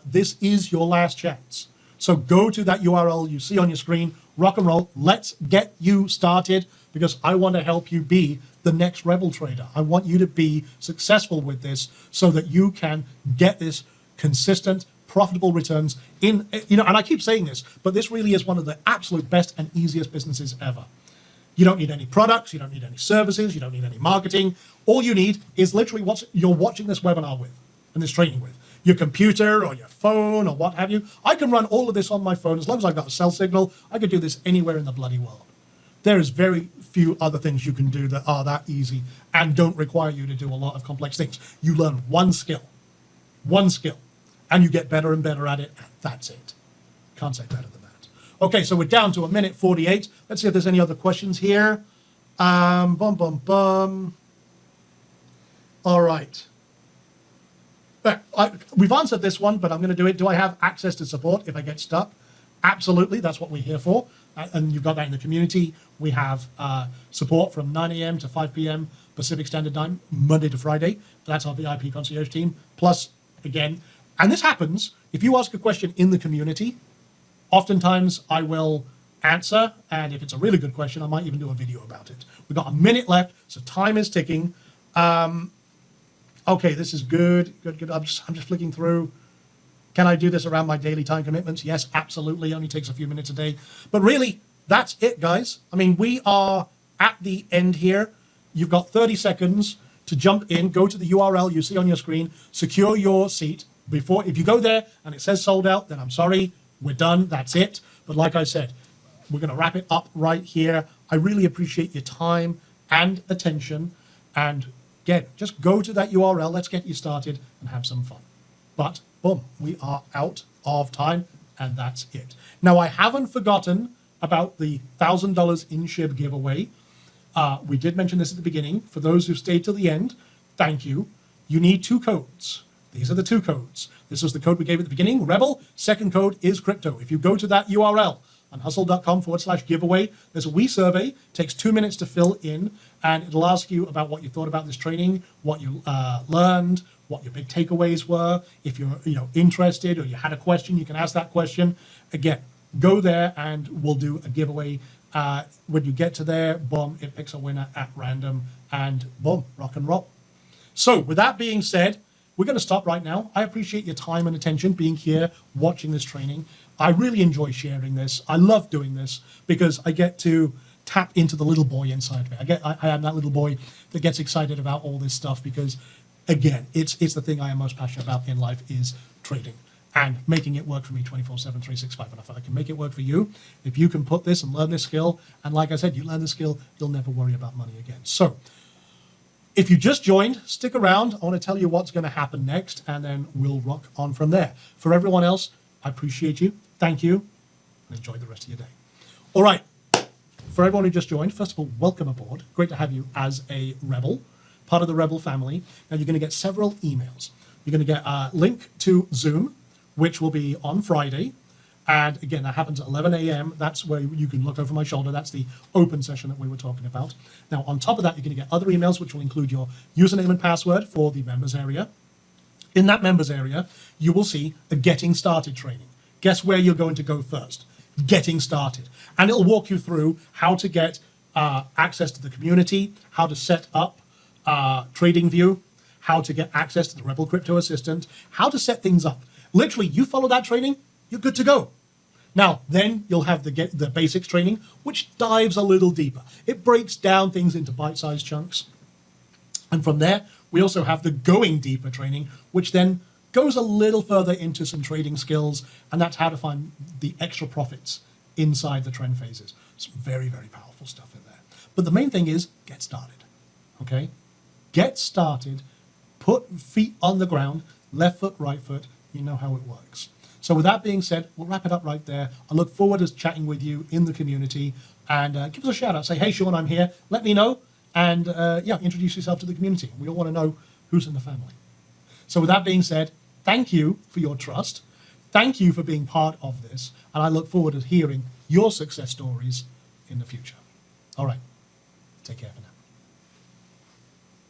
This is your last chance. So go to that URL you see on your screen, rock and roll. Let's get you started because I want to help you be the next Rebel trader. I want you to be successful with this so that you can get this consistent, profitable returns in, and I keep saying this, but this really is one of the absolute best and easiest businesses ever. You don't need any products, you don't need any services, you don't need any marketing. All you need is literally what you're watching this webinar with and this training with. Your computer or your phone or what have you. I can run all of this on my phone as long as I've got a cell signal. I could do this anywhere in the bloody world. There is very few other things you can do that are that easy and don't require you to do a lot of complex things. You learn one skill, and you get better and better at it, and that's it. Can't say better than that. Okay, so we're down to 1:48. Let's see if there's any other questions here. All right. We've answered this one, but I'm going to do it. Do I have access to support if I get stuck? Absolutely, that's what we're here for. And you've got that in the community. We have support from 9 a.m. to 5 p.m. Pacific Standard Time, Monday to Friday. That's our VIP concierge team. Plus, again, and this happens, if you ask a question in the community, oftentimes I will answer, and if it's a really good question, I might even do a video about it. We've got a minute left, so time is ticking. Okay, this is good. I'm just flicking through. Can I do this around my daily time commitments? Yes, absolutely. Only takes a few minutes a day. But really, that's it, guys. I mean, we are at the end here. You've got 30 seconds to jump in, go to the URL you see on your screen, secure your seat. If you go there and it says sold out, then I'm sorry, we're done. That's it. But like I said, we're going to wrap it up right here. I really appreciate your time and attention. And again, just go to that URL. Let's get you started and have some fun. But boom, we are out of time, and that's it. Now, I haven't forgotten about the $1,000 in SHIB giveaway. We did mention this at the beginning. For those who stayed till the end, thank you. You need 2 codes. These are the 2 codes. This was the code we gave at the beginning, Rebel. Second code is crypto. If you go to that URL on hustle.com/giveaway, there's a wee survey. It takes 2 minutes to fill in, and it'll ask you about what you thought about this training, what you learned, what your big takeaways were. If you're interested or you had a question, you can ask that question. Again, go there and we'll do a giveaway. When you get to there, boom, it picks a winner at random, and boom, rock and roll. So with that being said, we're going to stop right now. I appreciate your time and attention being here, watching this training. I really enjoy sharing this. I love doing this because I get to tap into the little boy inside me. I am that little boy that gets excited about all this stuff because, again, it's the thing I am most passionate about in life is trading and making it work for me 24/7, 365. And if I can make it work for you, if you can put this and learn this skill, and like I said, you learn this skill, you'll never worry about money again. So if you just joined, stick around. I want to tell you what's going to happen next, and then we'll rock on from there. For everyone else, I appreciate you. Thank you, and enjoy the rest of your day. All right. For everyone who just joined, first of all, welcome aboard. Great to have you as a Rebel, part of the Rebel family. Now, you're going to get several emails. You're going to get a link to Zoom, which will be on Friday. And again, that happens at 11 a.m. That's where you can look over my shoulder. That's the open session that we were talking about. Now, on top of that, you're going to get other emails, which will include your username and password for the members area. In that members area, you will see a getting started training. Guess where you're going to go first? Getting started. And it'll walk you through how to get access to the community, how to set up TradingView, how to get access to the Rebel Crypto Assistant, how to set things up. Literally, you follow that training, you're good to go. Now, then you'll have the basics training, which dives a little deeper. It breaks down things into bite-sized chunks. And from there, we also have the going deeper training, which then goes a little further into some trading skills, and that's how to find the extra profits inside the trend phases. Some very, very powerful stuff in there. But the main thing is get started, okay? Get started, put feet on the ground, left foot, right foot, you know how it works. So with that being said, we'll wrap it up right there. I look forward to chatting with you in the community, and give us a shout out. Say, hey, Sean, I'm here. Let me know, and introduce yourself to the community. We all want to know who's in the family. So with that being said, thank you for your trust. Thank you for being part of this, and I look forward to hearing your success stories in the future. All right, take care for now.